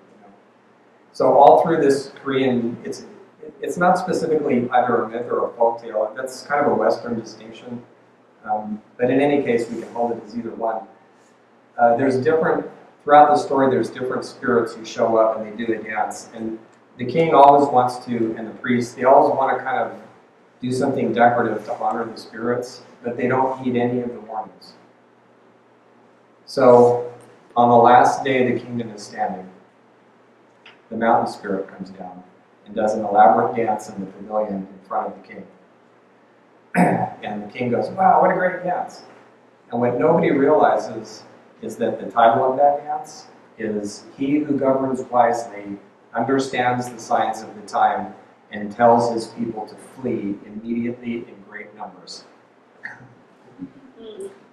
So all through this Korean, it's not specifically either a myth or a folktale. That's kind of a Western distinction. But in any case, we can hold it as either one. Throughout the story, there's different spirits who show up and they do a dance. And the king always wants to, and the priest, they always want to kind of do something decorative to honor the spirits, but they don't heed any of the warnings. So on the last day the kingdom is standing, the mountain spirit comes down and does an elaborate dance in the pavilion in front of the king. And the king goes, wow, what a great dance. And what nobody realizes is that the title of that dance is He Who Governs Wisely Understands the Signs of the Time and Tells His People to Flee Immediately in Great Numbers.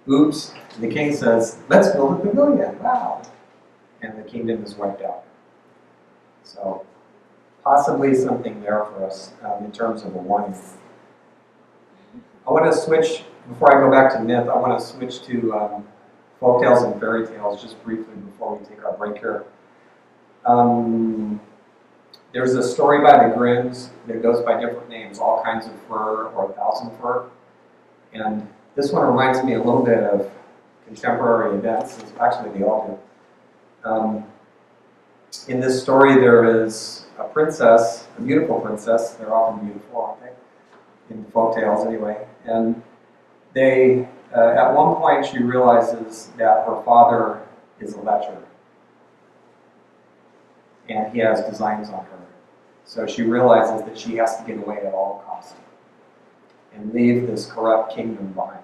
Oops. And the king says, let's build a pavilion. Wow. And the kingdom is wiped out. So possibly something there for us in terms of a warning. I want to switch, before I go back to myth, I want to switch to folktales and fairy tales just briefly before we take our break here. There's a story by the Grimms that goes by different names, All Kinds of Fur or 1,000 Fur. And this one reminds me a little bit of contemporary events. Actually, they all do. In this story, there is a princess, a beautiful princess. They're often beautiful, aren't they? In folktales, anyway. And they, at one point, she realizes that her father is a lecher, and he has designs on her. So she realizes that she has to get away at all costs and leave this corrupt kingdom behind.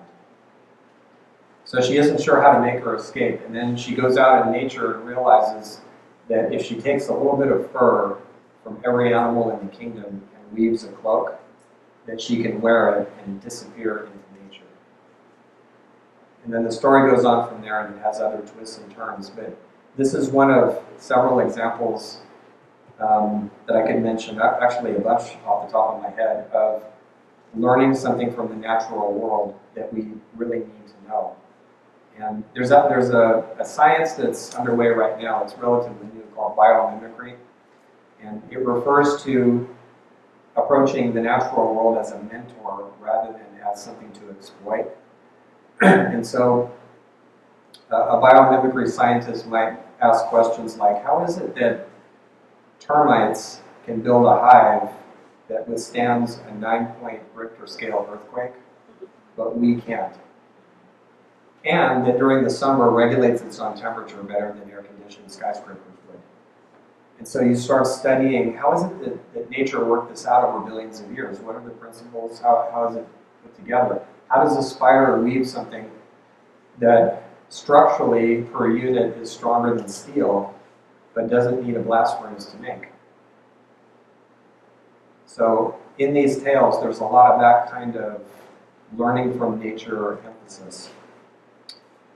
So she isn't sure how to make her escape. And then she goes out in nature and realizes that if she takes a little bit of fur from every animal in the kingdom and weaves a cloak, that she can wear it and disappear into nature. And then the story goes on from there, and it has other twists and turns. But this is one of several examples that I could mention, actually a bunch off the top of my head, of learning something from the natural world that we really need to know. And there's a science that's underway right now. It's relatively new, called biomimicry. And it refers to approaching the natural world as a mentor rather than as something to exploit. And so a biomimicry scientist might ask questions like, how is it that termites can build a hive that withstands a 9-point Richter scale earthquake, but we can't? And that during the summer regulates its own temperature better than air-conditioned skyscrapers would. And so you start studying, how is it that nature worked this out over billions of years? What are the principles? How is it put together? How does a spider weave something that structurally per unit is stronger than steel, but doesn't need a blast furnace to make? So in these tales, there's a lot of that kind of learning from nature emphasis.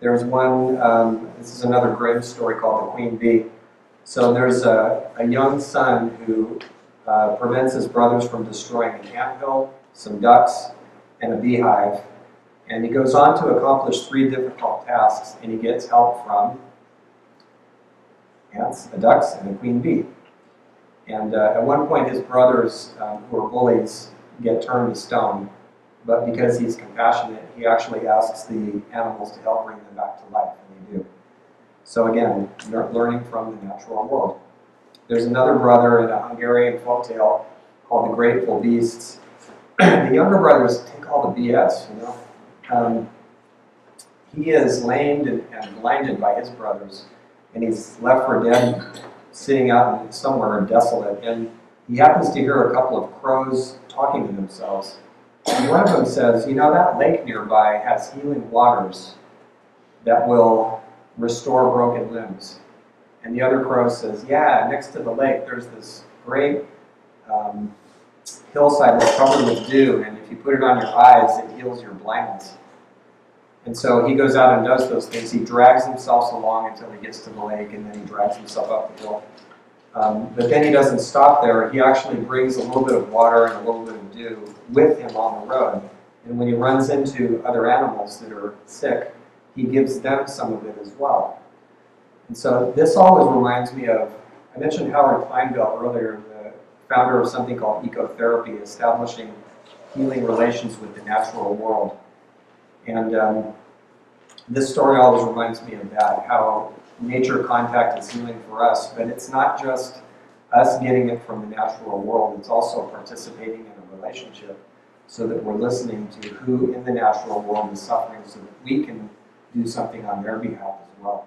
There's one, this is another Grimm story called The Queen Bee. So there's a young son who prevents his brothers from destroying an anthill, some ducks, and a beehive. And he goes on to accomplish 3 difficult tasks, and he gets help from ants, the ducks, and the queen bee. And at one point, his brothers, who are bullies, get turned to stone. But because he's compassionate, he actually asks the animals to help bring them back to life, and they do. So again, learning from the natural world. There's another brother in a Hungarian folktale called The Grateful Beasts. The younger brothers take all the BS, you know. He is lamed and blinded by his brothers, and he's left for dead, sitting out somewhere desolate. And he happens to hear a couple of crows talking to themselves. And one of them says, you know, that lake nearby has healing waters that will restore broken limbs. And the other crow says, yeah, next to the lake there's this great hillside that's covered with dew, and if you put it on your eyes, it heals your blindness. And so he goes out and does those things. He drags himself along until he gets to the lake, and then he drags himself up the hill. But then he doesn't stop there. He actually brings a little bit of water and a little bit of dew with him on the road. And when he runs into other animals that are sick, he gives them some of it as well. And so this always reminds me of, I mentioned Howard Kleinbell earlier, the founder of something called ecotherapy, establishing healing relations with the natural world. And this story always reminds me of that, how nature contact is healing for us, but it's not just us getting it from the natural world, it's also participating in a relationship so that we're listening to who in the natural world is suffering so that we can do something on their behalf as well.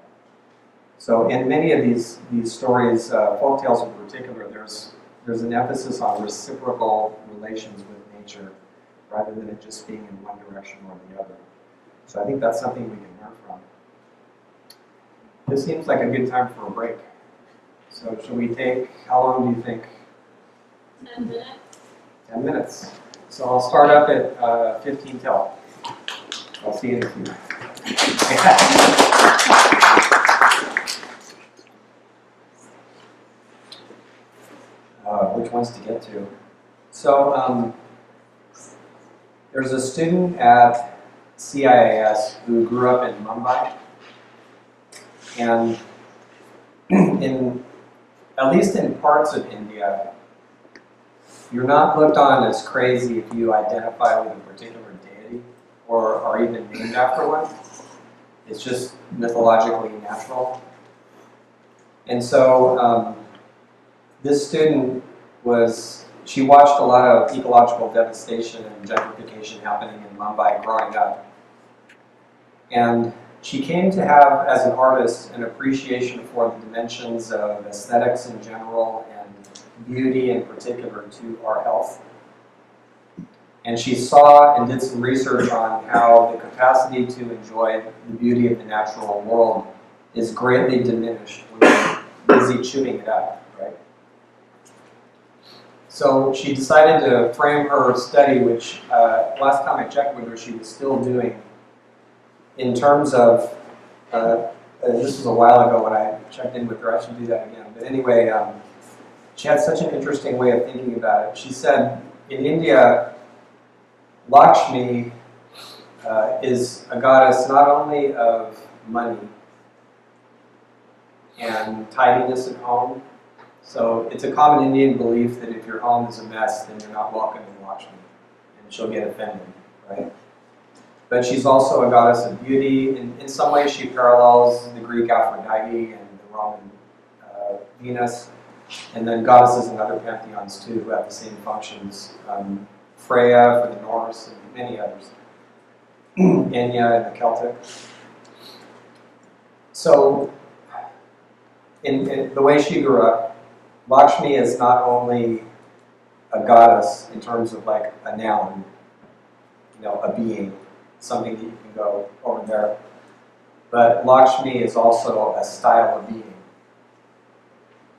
So in many of these stories, folktales in particular, there's an emphasis on reciprocal relations with nature rather than it just being in one direction or the other. So I think that's something we can learn from. This seems like a good time for a break. So should we take, how long do you think? 10 minutes. 10 minutes. So I'll start up at 15 till. I'll see you in a few. Which ones to get to? So there's a student at CIAS who grew up in Mumbai, and at least in parts of India, you're not looked on as crazy if you identify with a particular deity or are even named after one. It's just mythologically natural. And so this student she watched a lot of ecological devastation and gentrification happening in Mumbai growing up. And she came to have, as an artist, an appreciation for the dimensions of aesthetics in general and beauty in particular to our health. And she saw and did some research on how the capacity to enjoy the beauty of the natural world is greatly diminished when we're busy chewing it up, right? So she decided to frame her study, which last time I checked with her, she was still doing, in terms of, this was a while ago when I checked in with her, I should do that again. But anyway, she had such an interesting way of thinking about it. She said, in India, Lakshmi is a goddess not only of money and tidiness at home. So it's a common Indian belief that if your home is a mess, then you're not welcome in Lakshmi, and she'll get offended, right? But she's also a goddess of beauty. In some ways, she parallels the Greek Aphrodite and the Roman Venus, and then goddesses in other pantheons too who have the same functions. Freya for the Norse and many others. Enya in the Celtic. So, in the way she grew up, Lakshmi is not only a goddess in terms of like a noun, a being, something that you can go over there, but Lakshmi is also a style of being,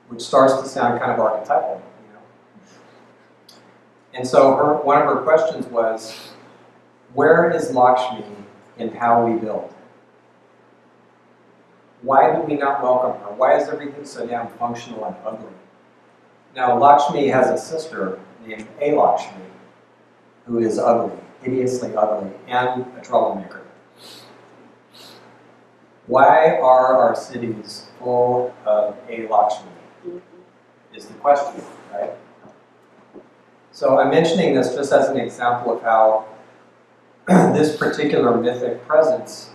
which starts to sound kind of archetypal, And so one of her questions was, where is Lakshmi in how we build? Why do we not welcome her? Why is everything so damn functional and ugly? Now, Lakshmi has a sister named Lakshmi, who is ugly, hideously ugly, and a troublemaker. Why are our cities full of Lakshmi? Is the question, right? So I'm mentioning this just as an example of how this particular mythic presence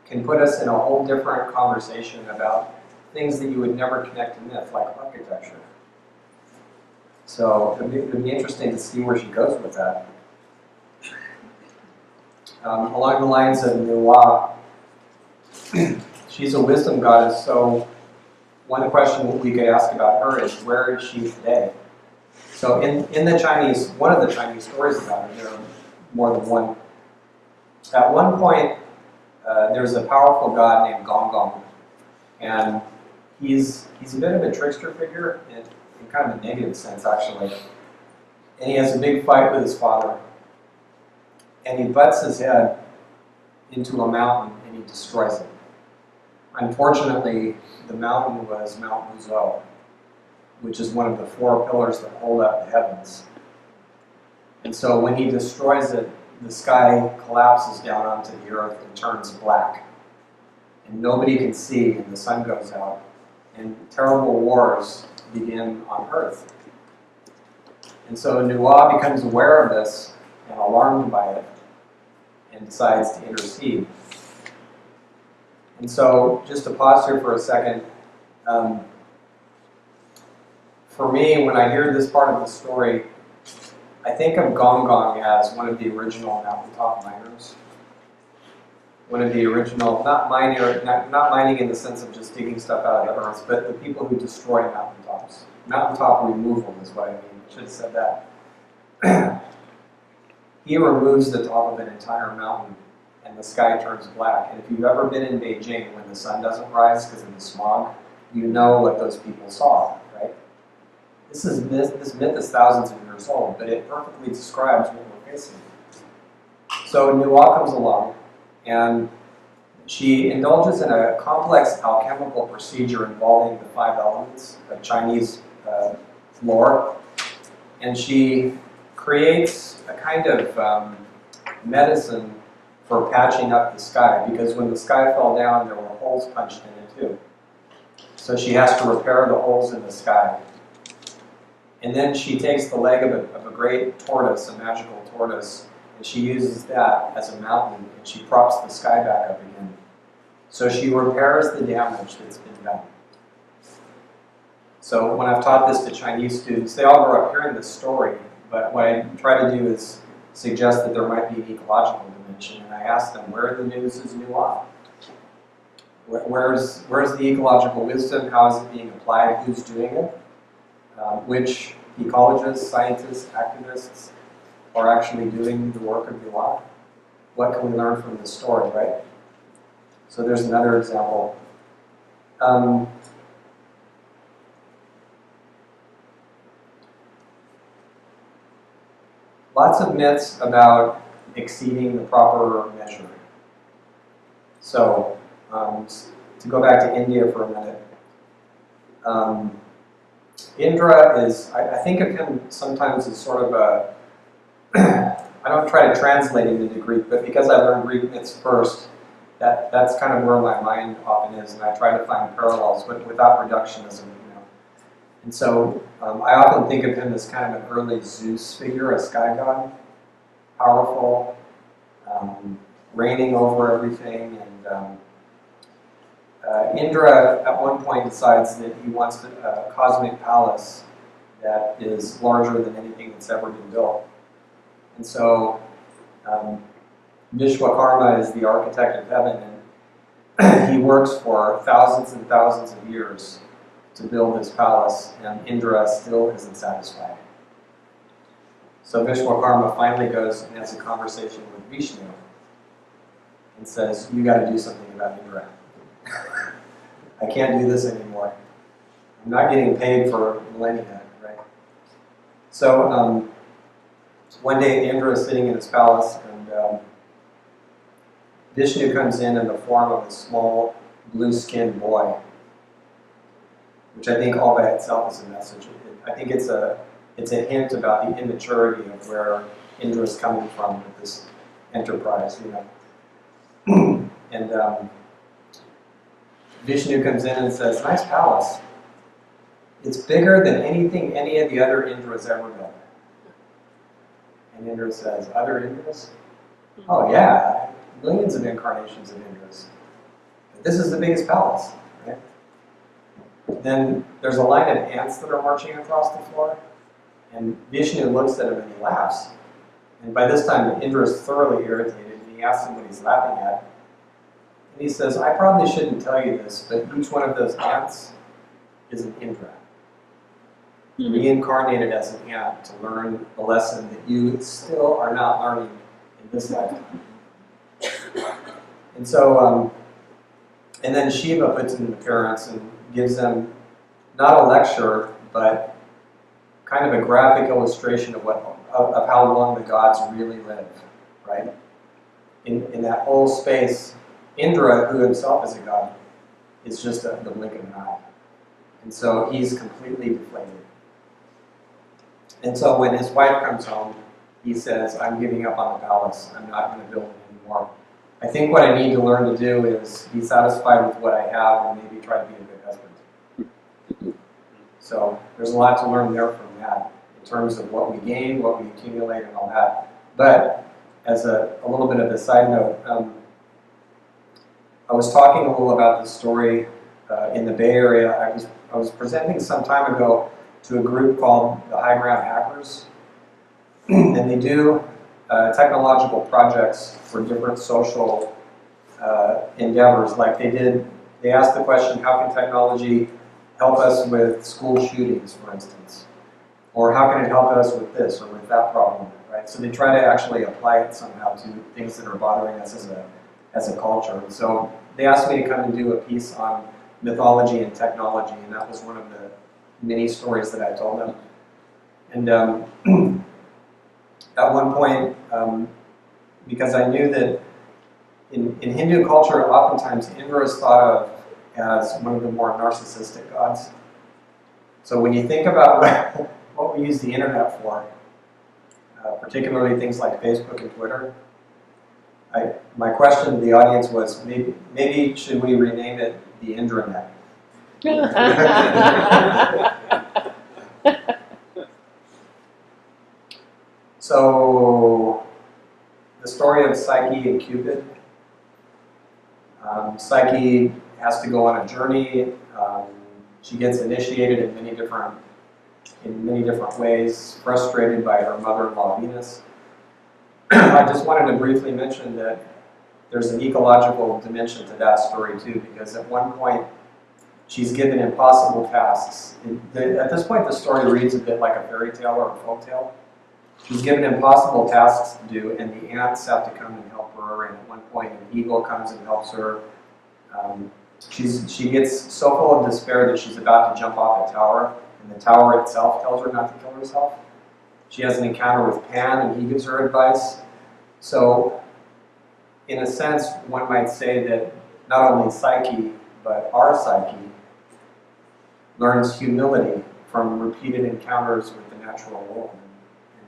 can put us in a whole different conversation about things that you would never connect to myth, like architecture. So it would be interesting to see where she goes with that. Along the lines of Nuwa, she's a wisdom goddess, so one question we could ask about her is, where is she today? So in the Chinese, one of the Chinese stories about her, there are more than one. At one point, there's a powerful god named Gong Gong, and he's a bit of a trickster figure in kind of a negative sense, actually. And he has a big fight with his father, and he butts his head into a mountain and he destroys it. Unfortunately, the mountain was Mount Muzhou, which is one of the 4 pillars that hold up the heavens. And so when he destroys it, the sky collapses down onto the earth and turns black. And nobody can see, and the sun goes out. And terrible wars begin on earth. And so Nuwa becomes aware of this and alarmed by it and decides to intercede. And so, just to pause here for a second, for me, when I hear this part of the story, I think of Gong Gong as one of the original mountaintop miners. One of the original, not mining in the sense of just digging stuff out of the earth, but the people who destroy mountaintops. Mountaintop removal is what I mean. I should have said that. He removes the top of an entire mountain and the sky turns black. And if you've ever been in Beijing when the sun doesn't rise because of the smog, you know what those people saw, right? This myth is thousands of years old, but it perfectly describes what we're facing. So Nuwa comes along, and she indulges in a complex alchemical procedure involving the 5 elements of Chinese lore, and she creates a kind of medicine for patching up the sky, because when the sky fell down, there were holes punched in it too. So she has to repair the holes in the sky. And then she takes the leg of a great tortoise, a magical tortoise, and she uses that as a mountain, and she props the sky back up again. So she repairs the damage that's been done. So when I've taught this to Chinese students, they all grow up hearing this story, but what I try to do is suggest that there might be an ecological dimension, and I ask them, where the news is Nuwa? Where's the ecological wisdom? How is it being applied? Who's doing it? Which ecologists, scientists, activists are actually doing the work of Nuwa? What can we learn from this story, right? So there's another example. Lots of myths about exceeding the proper measure. So, to go back to India for a minute, Indra is, I think of him sometimes as sort of a, I don't try to translate it into Greek, but because I learned Greek myths first, that's kind of where my mind often is, and I try to find parallels, but without reductionism. And so I often think of him as kind of an early Zeus figure, a sky god, powerful, reigning over everything. And Indra at one point decides that he wants a cosmic palace that is larger than anything that's ever been built. And so Vishwakarma is the architect of heaven, and he works for thousands and thousands of years to build this palace, and Indra still isn't satisfied. So Vishwakarma finally goes and has a conversation with Vishnu and says, you got to do something about Indra. I can't do this anymore. I'm not getting paid for millennia, right? So one day Indra is sitting in his palace, and Vishnu comes in the form of a small blue-skinned boy, which I think all by itself is a message. I think it's a hint about the immaturity of where Indra is coming from with this enterprise, you know. And Vishnu comes in and says, nice palace. It's bigger than anything any of the other Indras ever built. And Indra says, other Indras? Oh yeah, millions of incarnations of Indras. But this is the biggest palace, right? Then there's a line of ants that are marching across the floor, and Vishnu looks at him and he laughs. And by this time, Indra is thoroughly irritated, and he asks him what he's laughing at. And he says, I probably shouldn't tell you this, but each one of those ants is an Indra. Reincarnated as an ant to learn the lesson that you still are not learning in this lifetime. And so, and then Shiva puts in an appearance and gives them not a lecture, but kind of a graphic illustration of how long the gods really live, right? In that whole space, Indra, who himself is a god, is just the blink of an eye. And so he's completely deflated. And so when his wife comes home, he says, I'm giving up on the palace. I'm not going to build it anymore. I think what I need to learn to do is be satisfied with what I have and maybe try to be a good husband. So there's a lot to learn there from that in terms of what we gain, what we accumulate, and all that. But as a little bit of a side note, I was talking a little about this story in the Bay Area. I was presenting some time ago to a group called the High Ground Hackers, and they do technological projects for different social endeavors. Like they asked the question, how can technology help us with school shootings, for instance? Or how can it help us with this or with that problem, right? So they try to actually apply it somehow to things that are bothering us as a culture. And so they asked me to come and do a piece on mythology and technology, and that was one of the many stories that I told them. And at one point, because I knew that in Hindu culture, oftentimes Indra is thought of as one of the more narcissistic gods. So when you think about what we use the internet for, particularly things like Facebook and Twitter, my question to the audience was, maybe should we rename it the Indranet? So, the story of Psyche and Cupid. Psyche has to go on a journey. She gets initiated in many different ways, frustrated by her mother-in-law Venus. I just wanted to briefly mention that there's an ecological dimension to that story too, because at one point she's given impossible tasks. At this point, the story reads a bit like a fairy tale or a folktale. She's given impossible tasks to do, and the ants have to come and help her. And at one point, an eagle comes and helps her. She gets so full of despair that she's about to jump off a tower, and the tower itself tells her not to kill herself. She has an encounter with Pan, and he gives her advice. So, in a sense, one might say that not only Psyche, but our Psyche learns humility from repeated encounters with the natural world,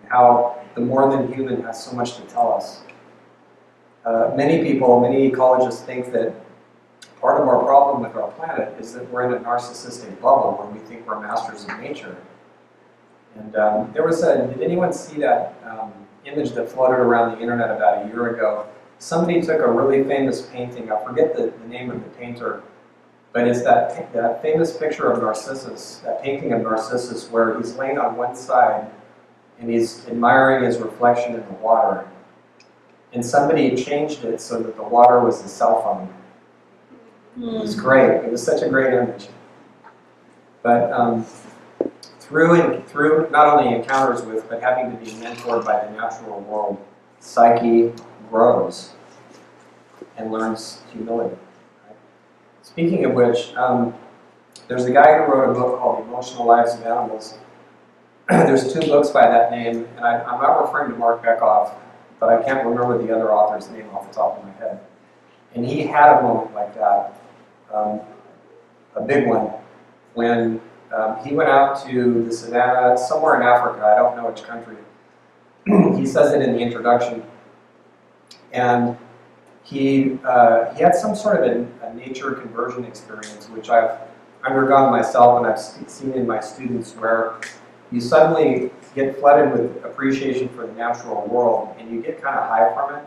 and how the more than human has so much to tell us. Many ecologists think that part of our problem with our planet is that we're in a narcissistic bubble where we think we're masters of nature. And did anyone see that image that floated around the internet about a year ago? Somebody took a really famous painting, I forget the name of the painter, but it's that famous picture of Narcissus, that painting of Narcissus where he's laying on one side and he's admiring his reflection in the water. And somebody changed it so that the water was his cell phone. It was great. It was such a great image. But through not only encounters with, but having to be mentored by the natural world, psyche grows and learns humility. Right? Speaking of which, there's a guy who wrote a book called Emotional Lives of Animals. There's 2 books by that name, and I'm not referring to Mark Bekoff, but I can't remember the other author's name off the top of my head. And he had a moment like that, a big one, when he went out to the savannah somewhere in Africa, I don't know which country. He says it in the introduction. And he had some sort of a nature conversion experience, which I've undergone myself and I've seen in my students, where you suddenly get flooded with appreciation for the natural world and you get kind of high from it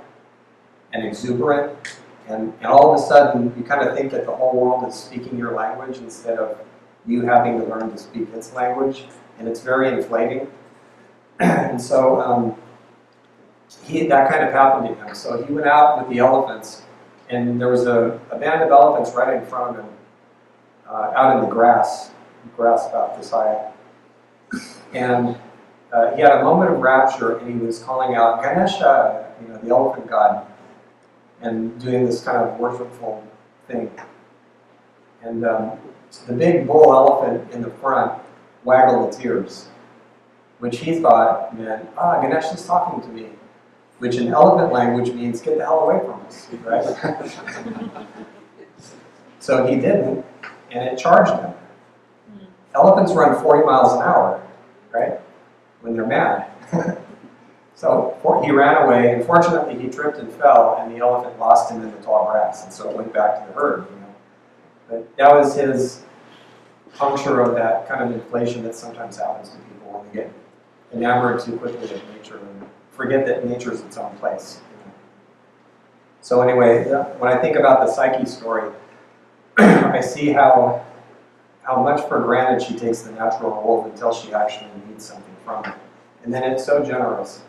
and exuberant. And all of a sudden, you kind of think that the whole world is speaking your language instead of you having to learn to speak its language. And it's very inflating. And so that kind of happened to him. So he went out with the elephants, and there was a band of elephants right in front of him, out in the grass about this high. And he had a moment of rapture, and he was calling out, Ganesha, the elephant god, and doing this kind of worshipful thing. And the big bull elephant in the front waggled its ears, which he thought meant, Ganesha's talking to me, which in elephant language means, get the hell away from us, right? So he didn't, and it charged him. Elephants run 40 miles an hour, right, when they're mad. So he ran away, and fortunately he tripped and fell, and the elephant lost him in the tall grass, and so it went back to the herd. But that was his puncture of that kind of inflation that sometimes happens to people when they get enamored too quickly of nature and forget that nature is its own place. So anyway, when I think about the Psyche story, I see how much for granted she takes the natural world until she actually needs something from it. And then it's so generous.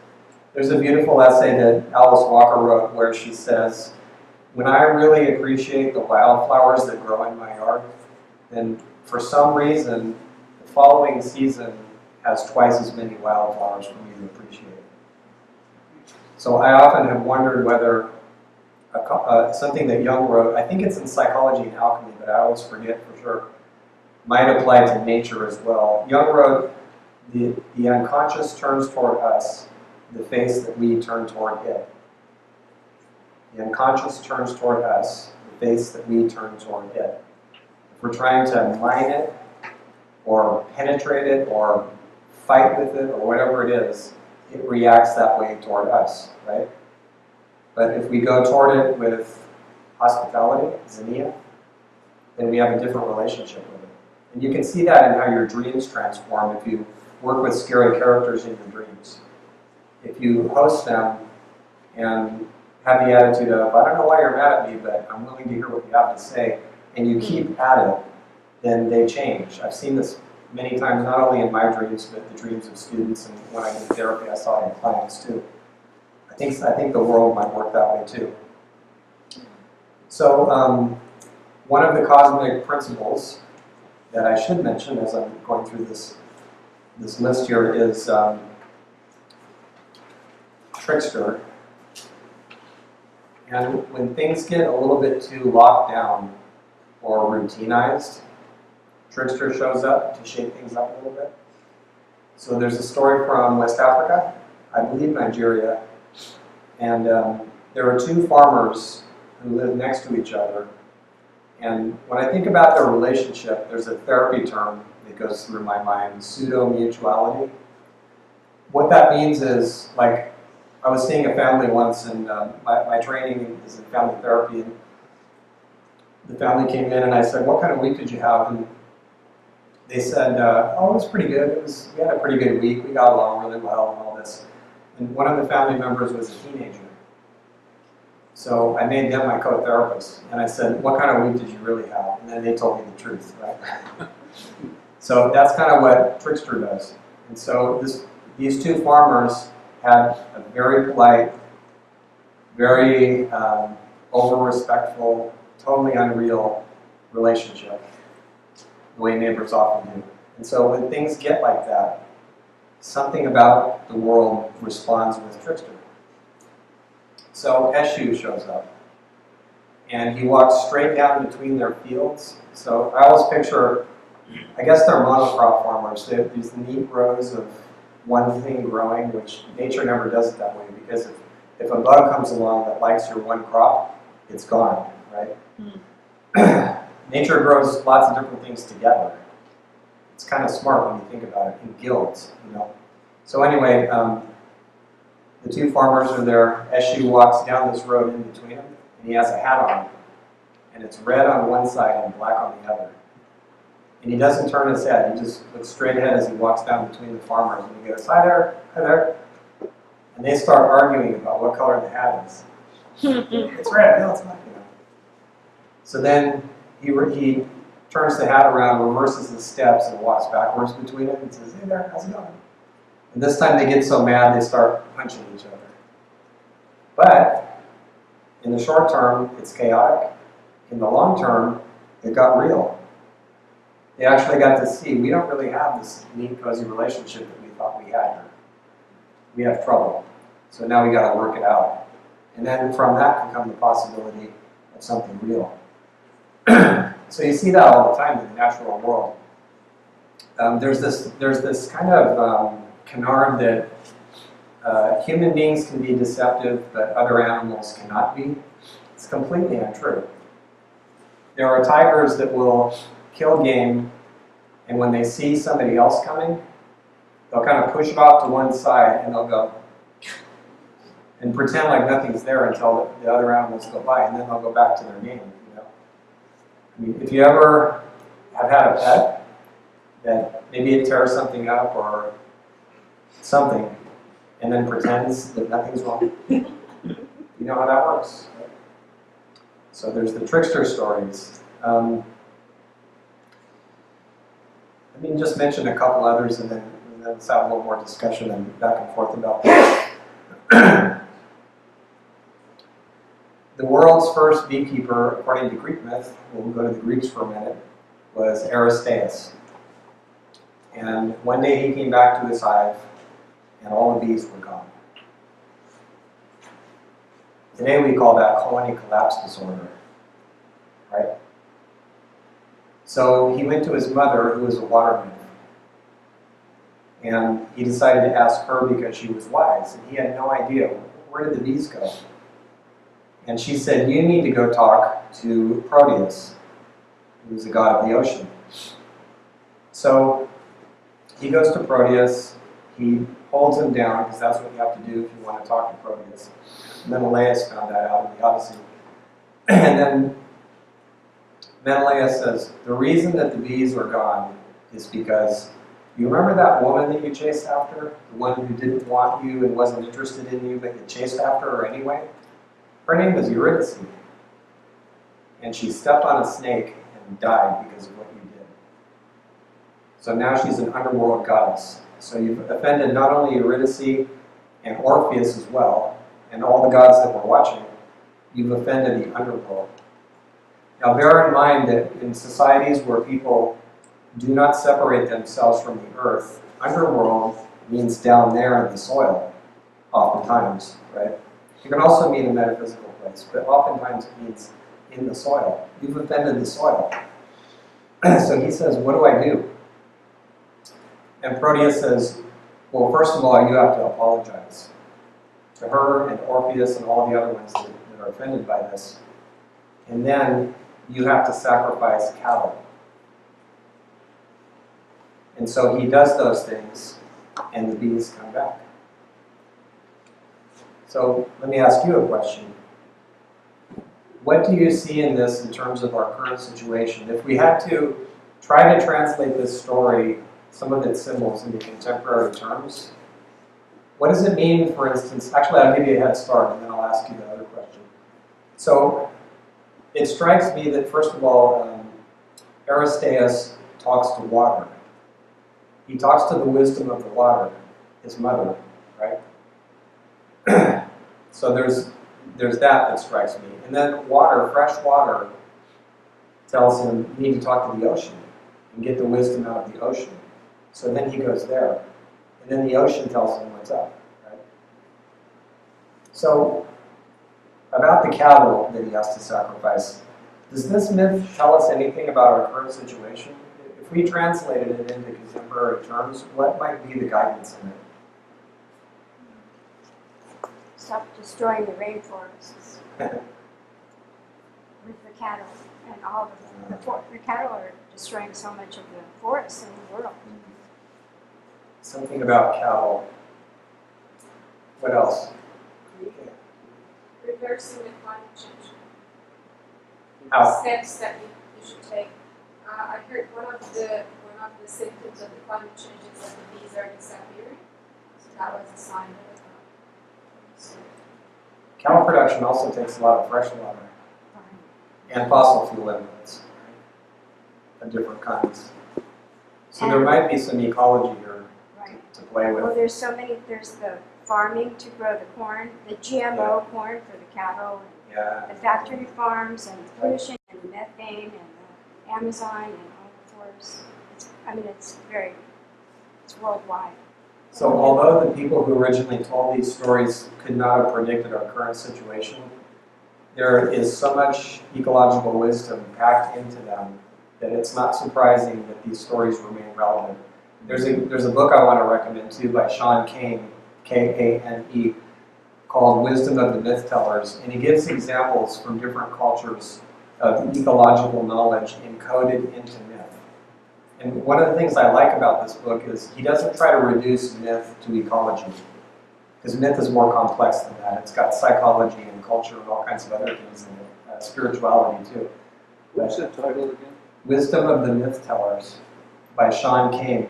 There's a beautiful essay that Alice Walker wrote where she says, when I really appreciate the wildflowers that grow in my yard, then for some reason, the following season has twice as many wildflowers for me to appreciate. So I often have wondered whether something that Jung wrote, I think it's in Psychology and Alchemy, but I always forget for sure, might apply to nature as well. Jung wrote, the unconscious turns toward us the face that we turn toward it. The unconscious turns toward us the face that we turn toward it. If we're trying to mine it, or penetrate it, or fight with it, or whatever it is, it reacts that way toward us, right? But if we go toward it with hospitality, zinnia, then we have a different relationship with it. And you can see that in how your dreams transform if you work with scary characters in your dreams. If you host them and have the attitude of, I don't know why you're mad at me, but I'm willing to hear what you have to say, and you keep at it, then they change. I've seen this many times, not only in my dreams, but the dreams of students, and when I did therapy, I saw it in clients too. I think the world might work that way too. So one of the cosmic principles that I should mention as I'm going through this list here is trickster. And when things get a little bit too locked down or routinized, trickster shows up to shake things up a little bit. So there's a story from West Africa, I believe Nigeria, and there are 2 farmers who live next to each other. And when I think about their relationship, there's a therapy term that goes through my mind, pseudo-mutuality. What that means is, like, I was seeing a family once, and my training is in family therapy, and the family came in and I said, what kind of week did you have? And they said, oh, it was pretty good. We had a pretty good week. We got along really well and all this. And one of the family members was a teenager. So I made them my co-therapist. And I said, what kind of week did you really have? And then they told me the truth, right? So that's kind of what trickster does. And so these 2 farmers had a very polite, very over-respectful, totally unreal relationship. the way neighbors often do. And so when things get like that, something about the world responds with Trickster. So Eshu shows up, and he walks straight down between their fields. So I always picture, I guess they're monocrop farmers. They have these neat rows of one thing growing, which nature never does it that way, because if a bug comes along that likes your one crop, it's gone, right? Nature grows lots of different things together. It's kind of smart when you think about it, in guilds, you know. So anyway, the two farmers are there. Eshu walks down this road in between them, and he has a hat on, and it's red on one side and black on the other. And he doesn't turn his head, he just looks straight ahead as he walks down between the farmers, and he goes, "Hi there, hi there." And they start arguing about what color the hat is. It's red, no, it's not. You know. So then he turns the hat around, reverses his steps, and walks backwards between them and says, "Hey there, how's it going?" And this time they get so mad they start punching each other. But in the short term, it's chaotic. In the long term, it got real. They actually got to see, we don't really have this neat, cozy relationship that we thought we had. We have trouble. So now we got to work it out. And then from that can come the possibility of something real. So you see that all the time in the natural world. There's this kind of canard that human beings can be deceptive, but other animals cannot be. It's completely untrue. There are tigers that will kill game, and when they see somebody else coming, they'll kind of push it off to one side, and they'll go and pretend like nothing's there until the other animals go by, and then they'll go back to their game. You know? I mean, if you ever have had a pet that maybe it tears something up or something, and then pretends that nothing's wrong, you know how that works. Right? So there's the trickster stories. Let me just mention a couple others, and then let's have a little more discussion and back and forth about that. The world's first beekeeper, according to Greek myth, we'll go to the Greeks for a minute, was Aristaeus. And one day he came back to his hive, and all the bees were gone. Today we call that colony collapse disorder, right? So he went to his mother, who was a water nymph, and he decided to ask her because she was wise, and he had no idea, where did the bees go? And she said, you need to go talk to Proteus, who's the god of the ocean. So he goes to Proteus, he holds him down, because that's what you have to do if you want to talk to Proteus. Menelaus found that out in the Odyssey. And then Menelaus says, the reason that the bees are gone is because, you remember that woman that you chased after? The one who didn't want you and wasn't interested in you, but you chased after her anyway? Her name was Eurydice. And she stepped on a snake and died because of what you did. So now she's an underworld goddess. So you've offended not only Eurydice and Orpheus as well, and all the gods that were watching, you've offended the underworld. Now bear in mind that in societies where people do not separate themselves from the earth, underworld means down there in the soil, oftentimes, right? It can also mean a metaphysical place, but oftentimes it means in the soil. You've offended the soil. So he says, what do I do? And Proteus says, well, first of all, you have to apologize to her and Orpheus and all the other ones that are offended by this. And then you have to sacrifice cattle. And so he does those things, and the bees come back. So let me ask you a question. What do you see in this in terms of our current situation? If we had to try to translate this story, some of its symbols, into contemporary terms, what does it mean, for instance? Actually, I'll give you a head start, and then I'll ask you the other question. So it strikes me that, first of all, Aristaeus talks to water. He talks to the wisdom of the water, his mother, right? So there's that strikes me. And then water, fresh water, tells him you need to talk to the ocean. and get the wisdom out of the ocean. So then he goes there, and then the ocean tells him what's up, right? So, about the cattle that he has to sacrifice, does this myth tell us anything about our current situation? If we translated it into contemporary terms, what might be the guidance in it? Stop destroying the rainforests with the cattle and all of them. The cattle are destroying so much of the forests in the world. Something about cattle. What else? Reversing the climate change. How? Steps that you should take. I heard one of the symptoms of the climate change is that the bees are disappearing. So that was a sign of it. Cattle production also takes a lot of fresh water and fossil fuel inputs, right, of different kinds. So there might be some ecology here to play with. Well, there's so many. There's the farming to grow the corn, the GMO corn for the cattle, and the factory farms, and the pollution, and the methane, and the Amazon, and all the forests. It's worldwide. So although the people who originally told these stories could not have predicted our current situation, there is so much ecological wisdom packed into them that it's not surprising that these stories remain relevant. There's a book I want to recommend too by Sean Kane, K-A-N-E, called Wisdom of the Myth Tellers, and he gives examples from different cultures of ecological knowledge encoded into myth. And one of the things I like about this book is he doesn't try to reduce myth to ecology, because myth is more complex than that. It's got psychology and culture and all kinds of other things in it, spirituality too. What's the title again? Wisdom of the Myth Tellers by Sean Kane.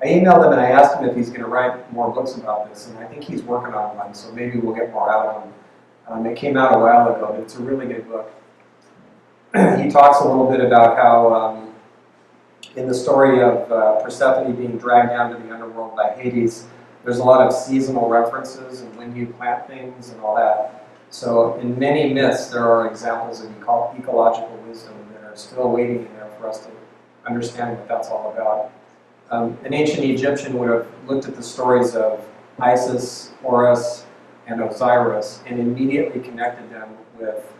I emailed him and I asked him if he's going to write more books about this, and I think he's working on one, so maybe we'll get more out of him. It came out a while ago, but it's a really good book. He talks a little bit about how in the story of Persephone being dragged down to the underworld by Hades, there's a lot of seasonal references and when you plant things and all that. So in many myths, there are examples of ecological wisdom that are still waiting in there for us to understand what that's all about. An ancient Egyptian would have looked at the stories of Isis, Horus, and Osiris and immediately connected them with,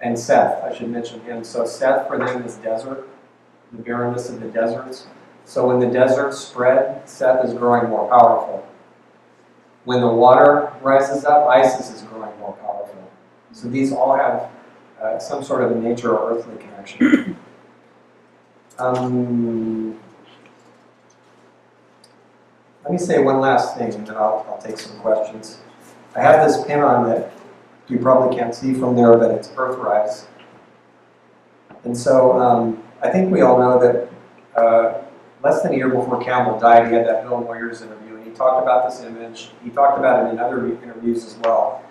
and Seth, I should mention him. So Seth for them is desert, the barrenness of the deserts. So when the deserts spread, Seth is growing more powerful. When the water rises up, Isis is growing more powerful. So these all have some sort of a nature or earthly connection. Let me say one last thing, and then I'll take some questions. I have this pin on that you probably can't see from there, but it's Earthrise. And so I think we all know that less than a year before Campbell died, he had that Bill Moyers interview, and he talked about this image. He talked about it in other interviews as well.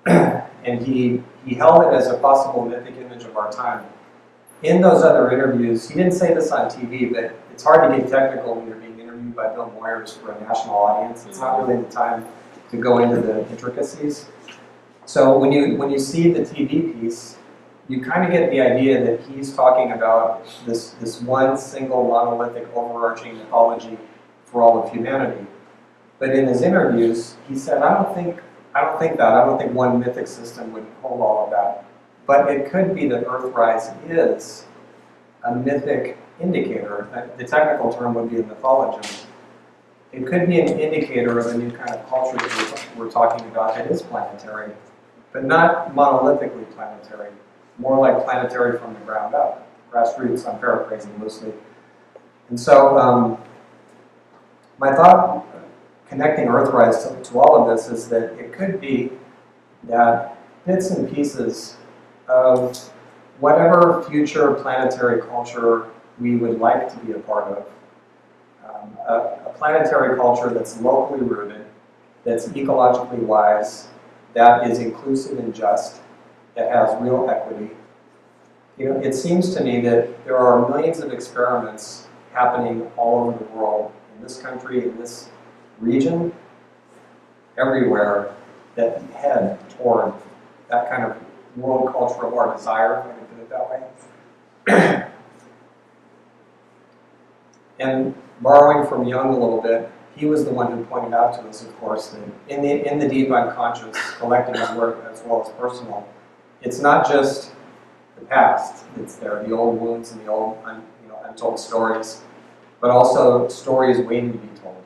And he held it as a possible mythic image of our time. In those other interviews, he didn't say this on TV, but it's hard to get technical when you're being interviewed by Bill Moyers for a national audience. It's not really the time to go into the intricacies. So when you see the TV piece, you kind of get the idea that he's talking about this one single monolithic overarching mythology for all of humanity. But in his interviews, he said, I don't think one mythic system would hold all of that. But it could be that Earthrise is a mythic indicator. The technical term would be a mythologist. It could be an indicator of a new kind of culture that we're talking about that is planetary, but not monolithically planetary. More like planetary from the ground up. Grassroots, I'm paraphrasing loosely. And so my thought connecting Earthrise to all of this is that it could be that bits and pieces of whatever future planetary culture we would like to be a part of. A planetary culture that's locally rooted, that's ecologically wise, that is inclusive and just, that has real equity. You know, it seems to me that there are millions of experiments happening all over the world, in this country, in this region, everywhere, that head toward that kind of world culture of our desire, if I can put it that way. And borrowing from Jung a little bit, he was the one who pointed out to us, of course, that in the deep unconscious, collective as well as personal, it's not just the past. It's there, the old wounds and the old untold stories, but also stories waiting to be told.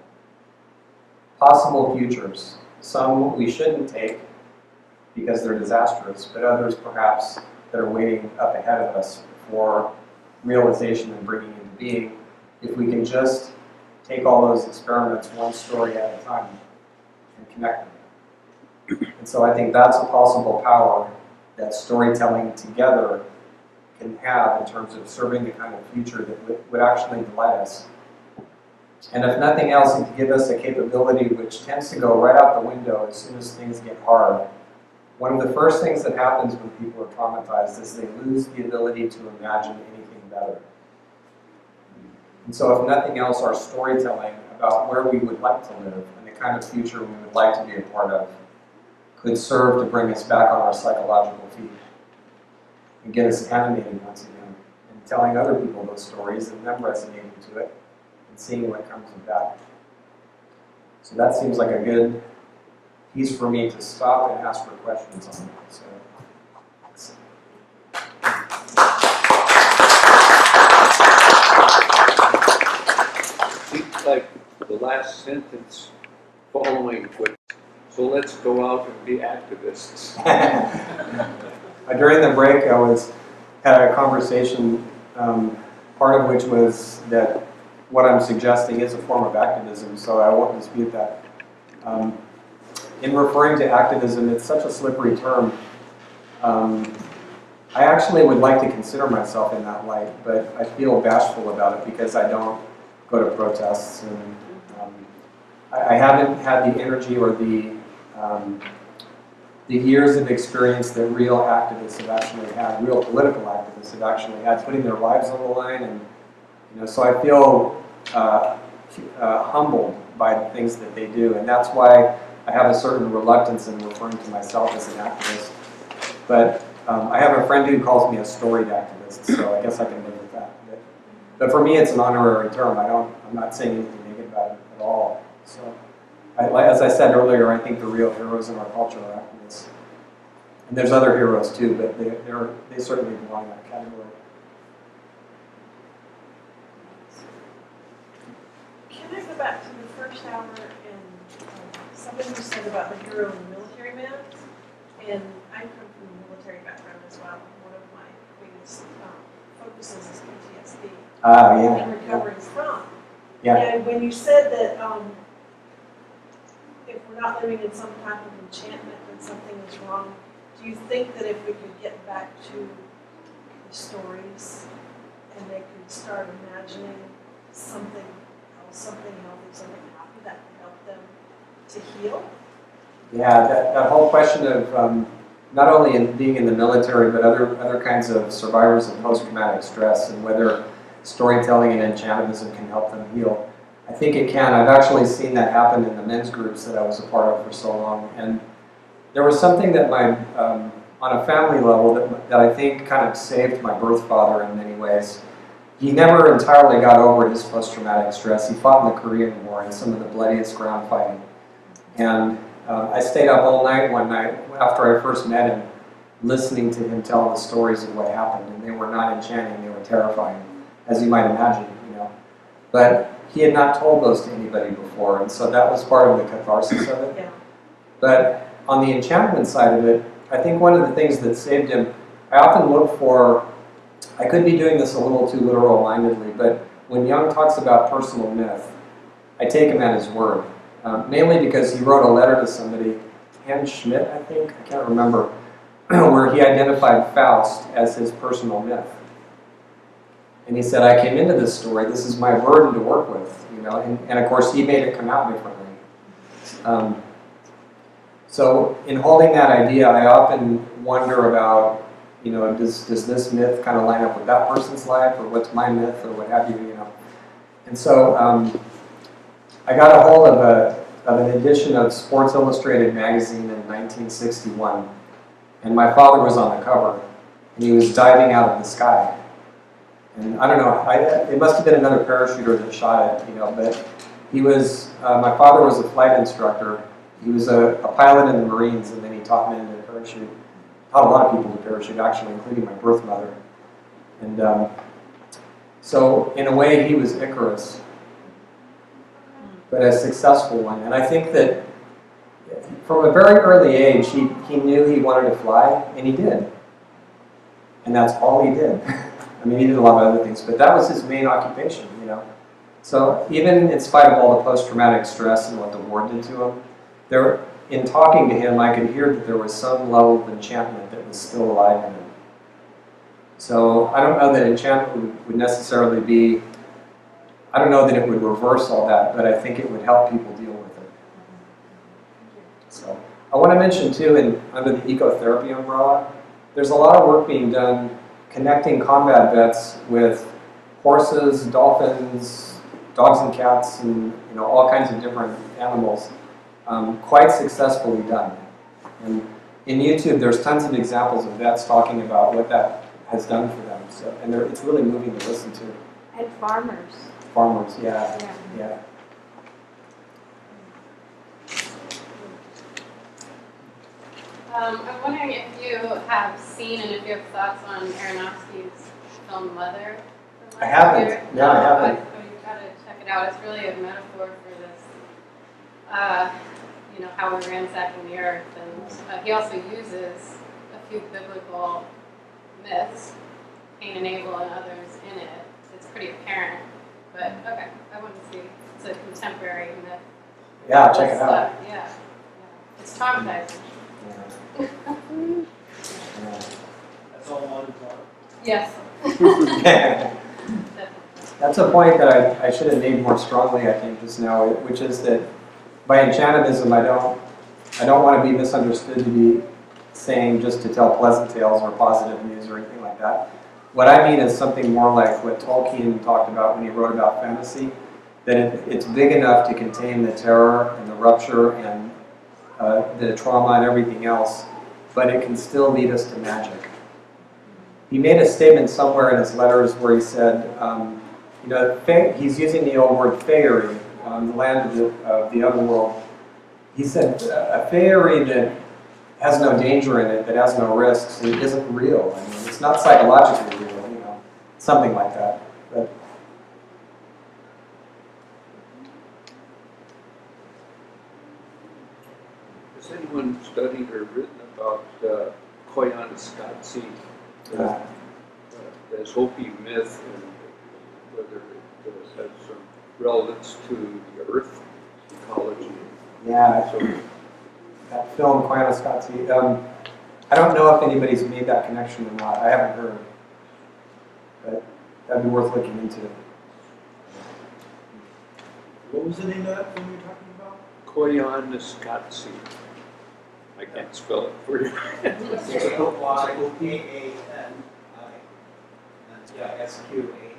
Possible futures. Some we shouldn't take because they're disastrous, but others perhaps that are waiting up ahead of us for realization and bringing into being, if we can just take all those experiments one story at a time and connect them. And so I think that's a possible power that storytelling together can have in terms of serving the kind of future that would actually delight us. And if nothing else, it can give us a capability which tends to go right out the window as soon as things get hard. One of the first things that happens when people are traumatized is they lose the ability to imagine anything better. And so if nothing else, our storytelling about where we would like to live and the kind of future we would like to be a part of could serve to bring us back on our psychological feet and get us animated once again and telling other people those stories and them resonating to it and seeing what comes of that. So that seems like a good piece for me to stop and ask for questions on. So, Seems like the last sentence following what, so let's go out and be activists. During the break, had a conversation, part of which was that what I'm suggesting is a form of activism, so I won't dispute that. In referring to activism, it's such a slippery term. I actually would like to consider myself in that light, but I feel bashful about it because I don't go to protests, and I haven't had the energy or the years of experience that real activists have actually had, real political activists have actually had, putting their lives on the line, and so I feel humbled by the things that they do, and that's why I have a certain reluctance in referring to myself as an activist. But I have a friend who calls me a storied activist, so I guess I can live with that. But for me, it's an honorary term. I'm not saying anything negative about it at all. So, as I said earlier, I think the real heroes in our culture are activists. And there's other heroes too, but they certainly belong in that category. Can I go back to the first hour and something you said about the hero and the military man? And I come from a military background as well. One of my biggest focuses is PTSD and recovering from. Yeah. And when you said that if we're not living in some type of enchantment, then something is wrong, do you think that if we could get back to the stories and they could start imagining something else, something healthy, something happy that could help them to heal? Yeah, that whole question of not only in being in the military, but other kinds of survivors of post-traumatic stress, and whether storytelling and enchantmism can help them heal. I think it can. I've actually seen that happen in the men's groups that I was a part of for so long. And there was something that on a family level that I think kind of saved my birth father in many ways. He never entirely got over his post-traumatic stress. He fought in the Korean War in some of the bloodiest ground fighting. And I stayed up all night one night after I first met him, listening to him tell the stories of what happened. And they were not enchanting, they were terrifying, as you might imagine, But he had not told those to anybody before, and so that was part of the catharsis of it. Yeah. But on the enchantment side of it, I think one of the things that saved him, I often look for, I could be doing this a little too literal-mindedly, but when Jung talks about personal myth, I take him at his word. Mainly because he wrote a letter to somebody, Hans Schmidt, I think, I can't remember, where he identified Faust as his personal myth. And he said, I came into this story, this is my burden to work with, and of course he made it come out differently. So in holding that idea, I often wonder about, does this myth kind of line up with that person's life, or what's my myth, or what have you, And so I got a hold of an edition of Sports Illustrated magazine in 1961, and my father was on the cover, and he was diving out of the sky. And I don't know, it must have been another parachuter that shot it, but he was, my father was a flight instructor. He was a pilot in the Marines, and then he taught me to parachute. Taught a lot of people to parachute, actually, including my birth mother. And so, in a way, he was Icarus, but a successful one. And I think that from a very early age, he knew he wanted to fly, and he did. And that's all he did. I mean, he did a lot of other things, but that was his main occupation, So even in spite of all the post-traumatic stress and what the war did to him, in talking to him, I could hear that there was some level of enchantment that was still alive in him. So I don't know that enchantment would necessarily be, I don't know that it would reverse all that, but I think it would help people deal with it. So I want to mention too, under the ecotherapy umbrella, there's a lot of work being done connecting combat vets with horses, dolphins, dogs and cats, and all kinds of different animals. Quite successfully done. And in YouTube, there's tons of examples of vets talking about what that has done for them. So, and it's really moving to listen to. And farmers. Farmers, yeah. I'm wondering if you have seen and if you have thoughts on Aronofsky's film Mother. I haven't. No, I haven't. You've got to check it out. It's really a metaphor for this, how we're ransacking the earth. And he also uses a few biblical myths, Cain and Abel and others in it. It's pretty apparent. But, okay, I want to see. It's a contemporary myth. Yeah, check it out. Yeah. It's traumatizing. That's all one is on. Yes. That's a point that I should have made more strongly, I think, just now, which is that by enchantism, I don't want to be misunderstood to be saying just to tell pleasant tales or positive news or anything like that. What I mean is something more like what Tolkien talked about when he wrote about fantasy, that it's big enough to contain the terror and the rupture and the trauma and everything else, but it can still lead us to magic. He made a statement somewhere in his letters where he said, he's using the old word faerie, the land of the other world. He said, a faerie that has no danger in it, that has no risks, it isn't real. I mean, it's not psychologically real, something like that. But has anyone studied or written about Koyaanisqatsi, as Hopi myth, and whether it has some relevance to the earth, ecology? yeah, that film, Koyaanisqatsi, I don't know if anybody's made that connection or not. I haven't heard. But that'd be worth looking into. What was the name of that film you're talking about? Koyaanisqatsi. I can't spell it for you. Koyaanisqatsi. Yeah, SQATSI.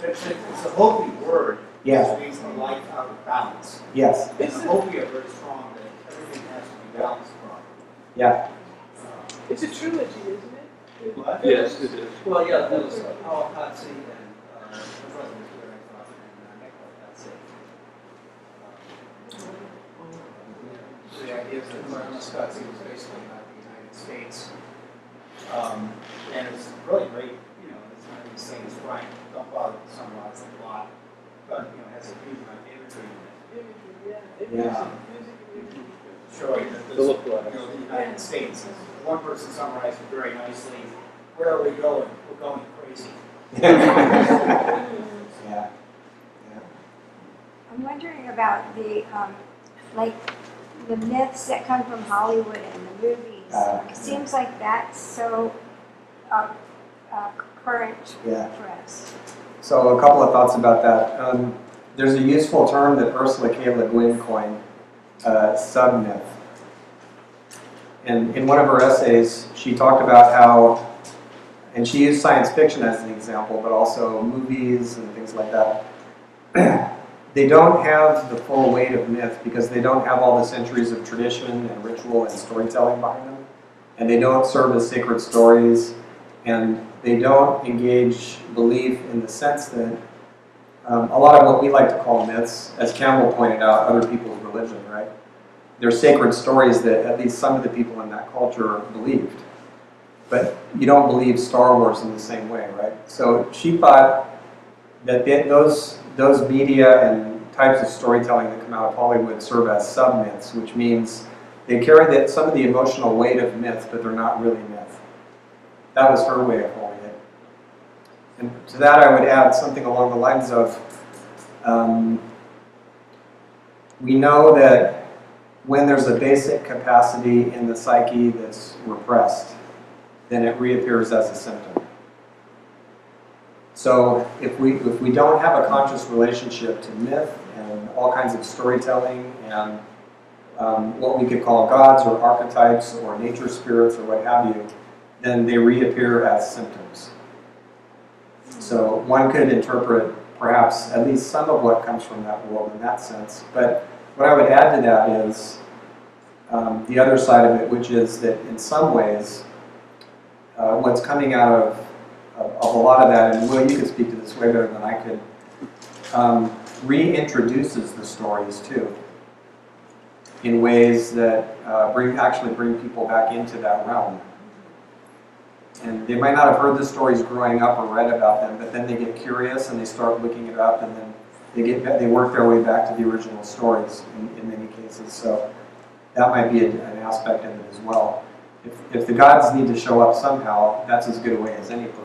It's a Hopi word. Yeah. Which means the life out of balance. Yes. And the Hopi are very strong that everything has to be balanced properly. Yeah. It's a trilogy, isn't it? What? Yes, it is. Well, yeah, that was Chalquist and Nichelle Nichols. The idea is that Koyaanisqatsi was basically about the United States. And it's really great, it's not even saying it's right, don't bother to summarize the plot, but, it has a huge amount of imagery in it. Yeah. Showing that the United States, one person summarized it very nicely, where are we going? We're going crazy. Yeah. I'm wondering about the myths that come from Hollywood and the movies. It seems like that's so current for us. So a couple of thoughts about that. There's a useful term that Ursula K. Le Guin coined, sub-myth. And in one of her essays, she talked about how, and she used science fiction as an example, but also movies and things like that. They don't have the full weight of myth because they don't have all the centuries of tradition and ritual and storytelling behind them. and they don't serve as sacred stories, and they don't engage belief in the sense that a lot of what we like to call myths, as Campbell pointed out, other people's religion, right? They're sacred stories that at least some of the people in that culture believed. But you don't believe Star Wars in the same way, right? So she thought that those media and types of storytelling that come out of Hollywood serve as sub-myths, which means they carry some of the emotional weight of myth, but they're not really myth. That was her way of holding it. And to that I would add something along the lines of, we know that when there's a basic capacity in the psyche that's repressed, then it reappears as a symptom. So if we don't have a conscious relationship to myth and all kinds of storytelling and what we could call gods or archetypes or nature spirits or what have you, then they reappear as symptoms. So one could interpret perhaps at least some of what comes from that world in that sense. But what I would add to that is the other side of it, which is that in some ways, what's coming out of a lot of that, and Will, you could speak to this way better than I could, reintroduces the stories too, in ways that actually bring people back into that realm. And they might not have heard the stories growing up or read about them, but then they get curious and they start looking it up, and then they work their way back to the original stories in many cases. So that might be an aspect of it as well. If the gods need to show up somehow, that's as good a way as any, perhaps.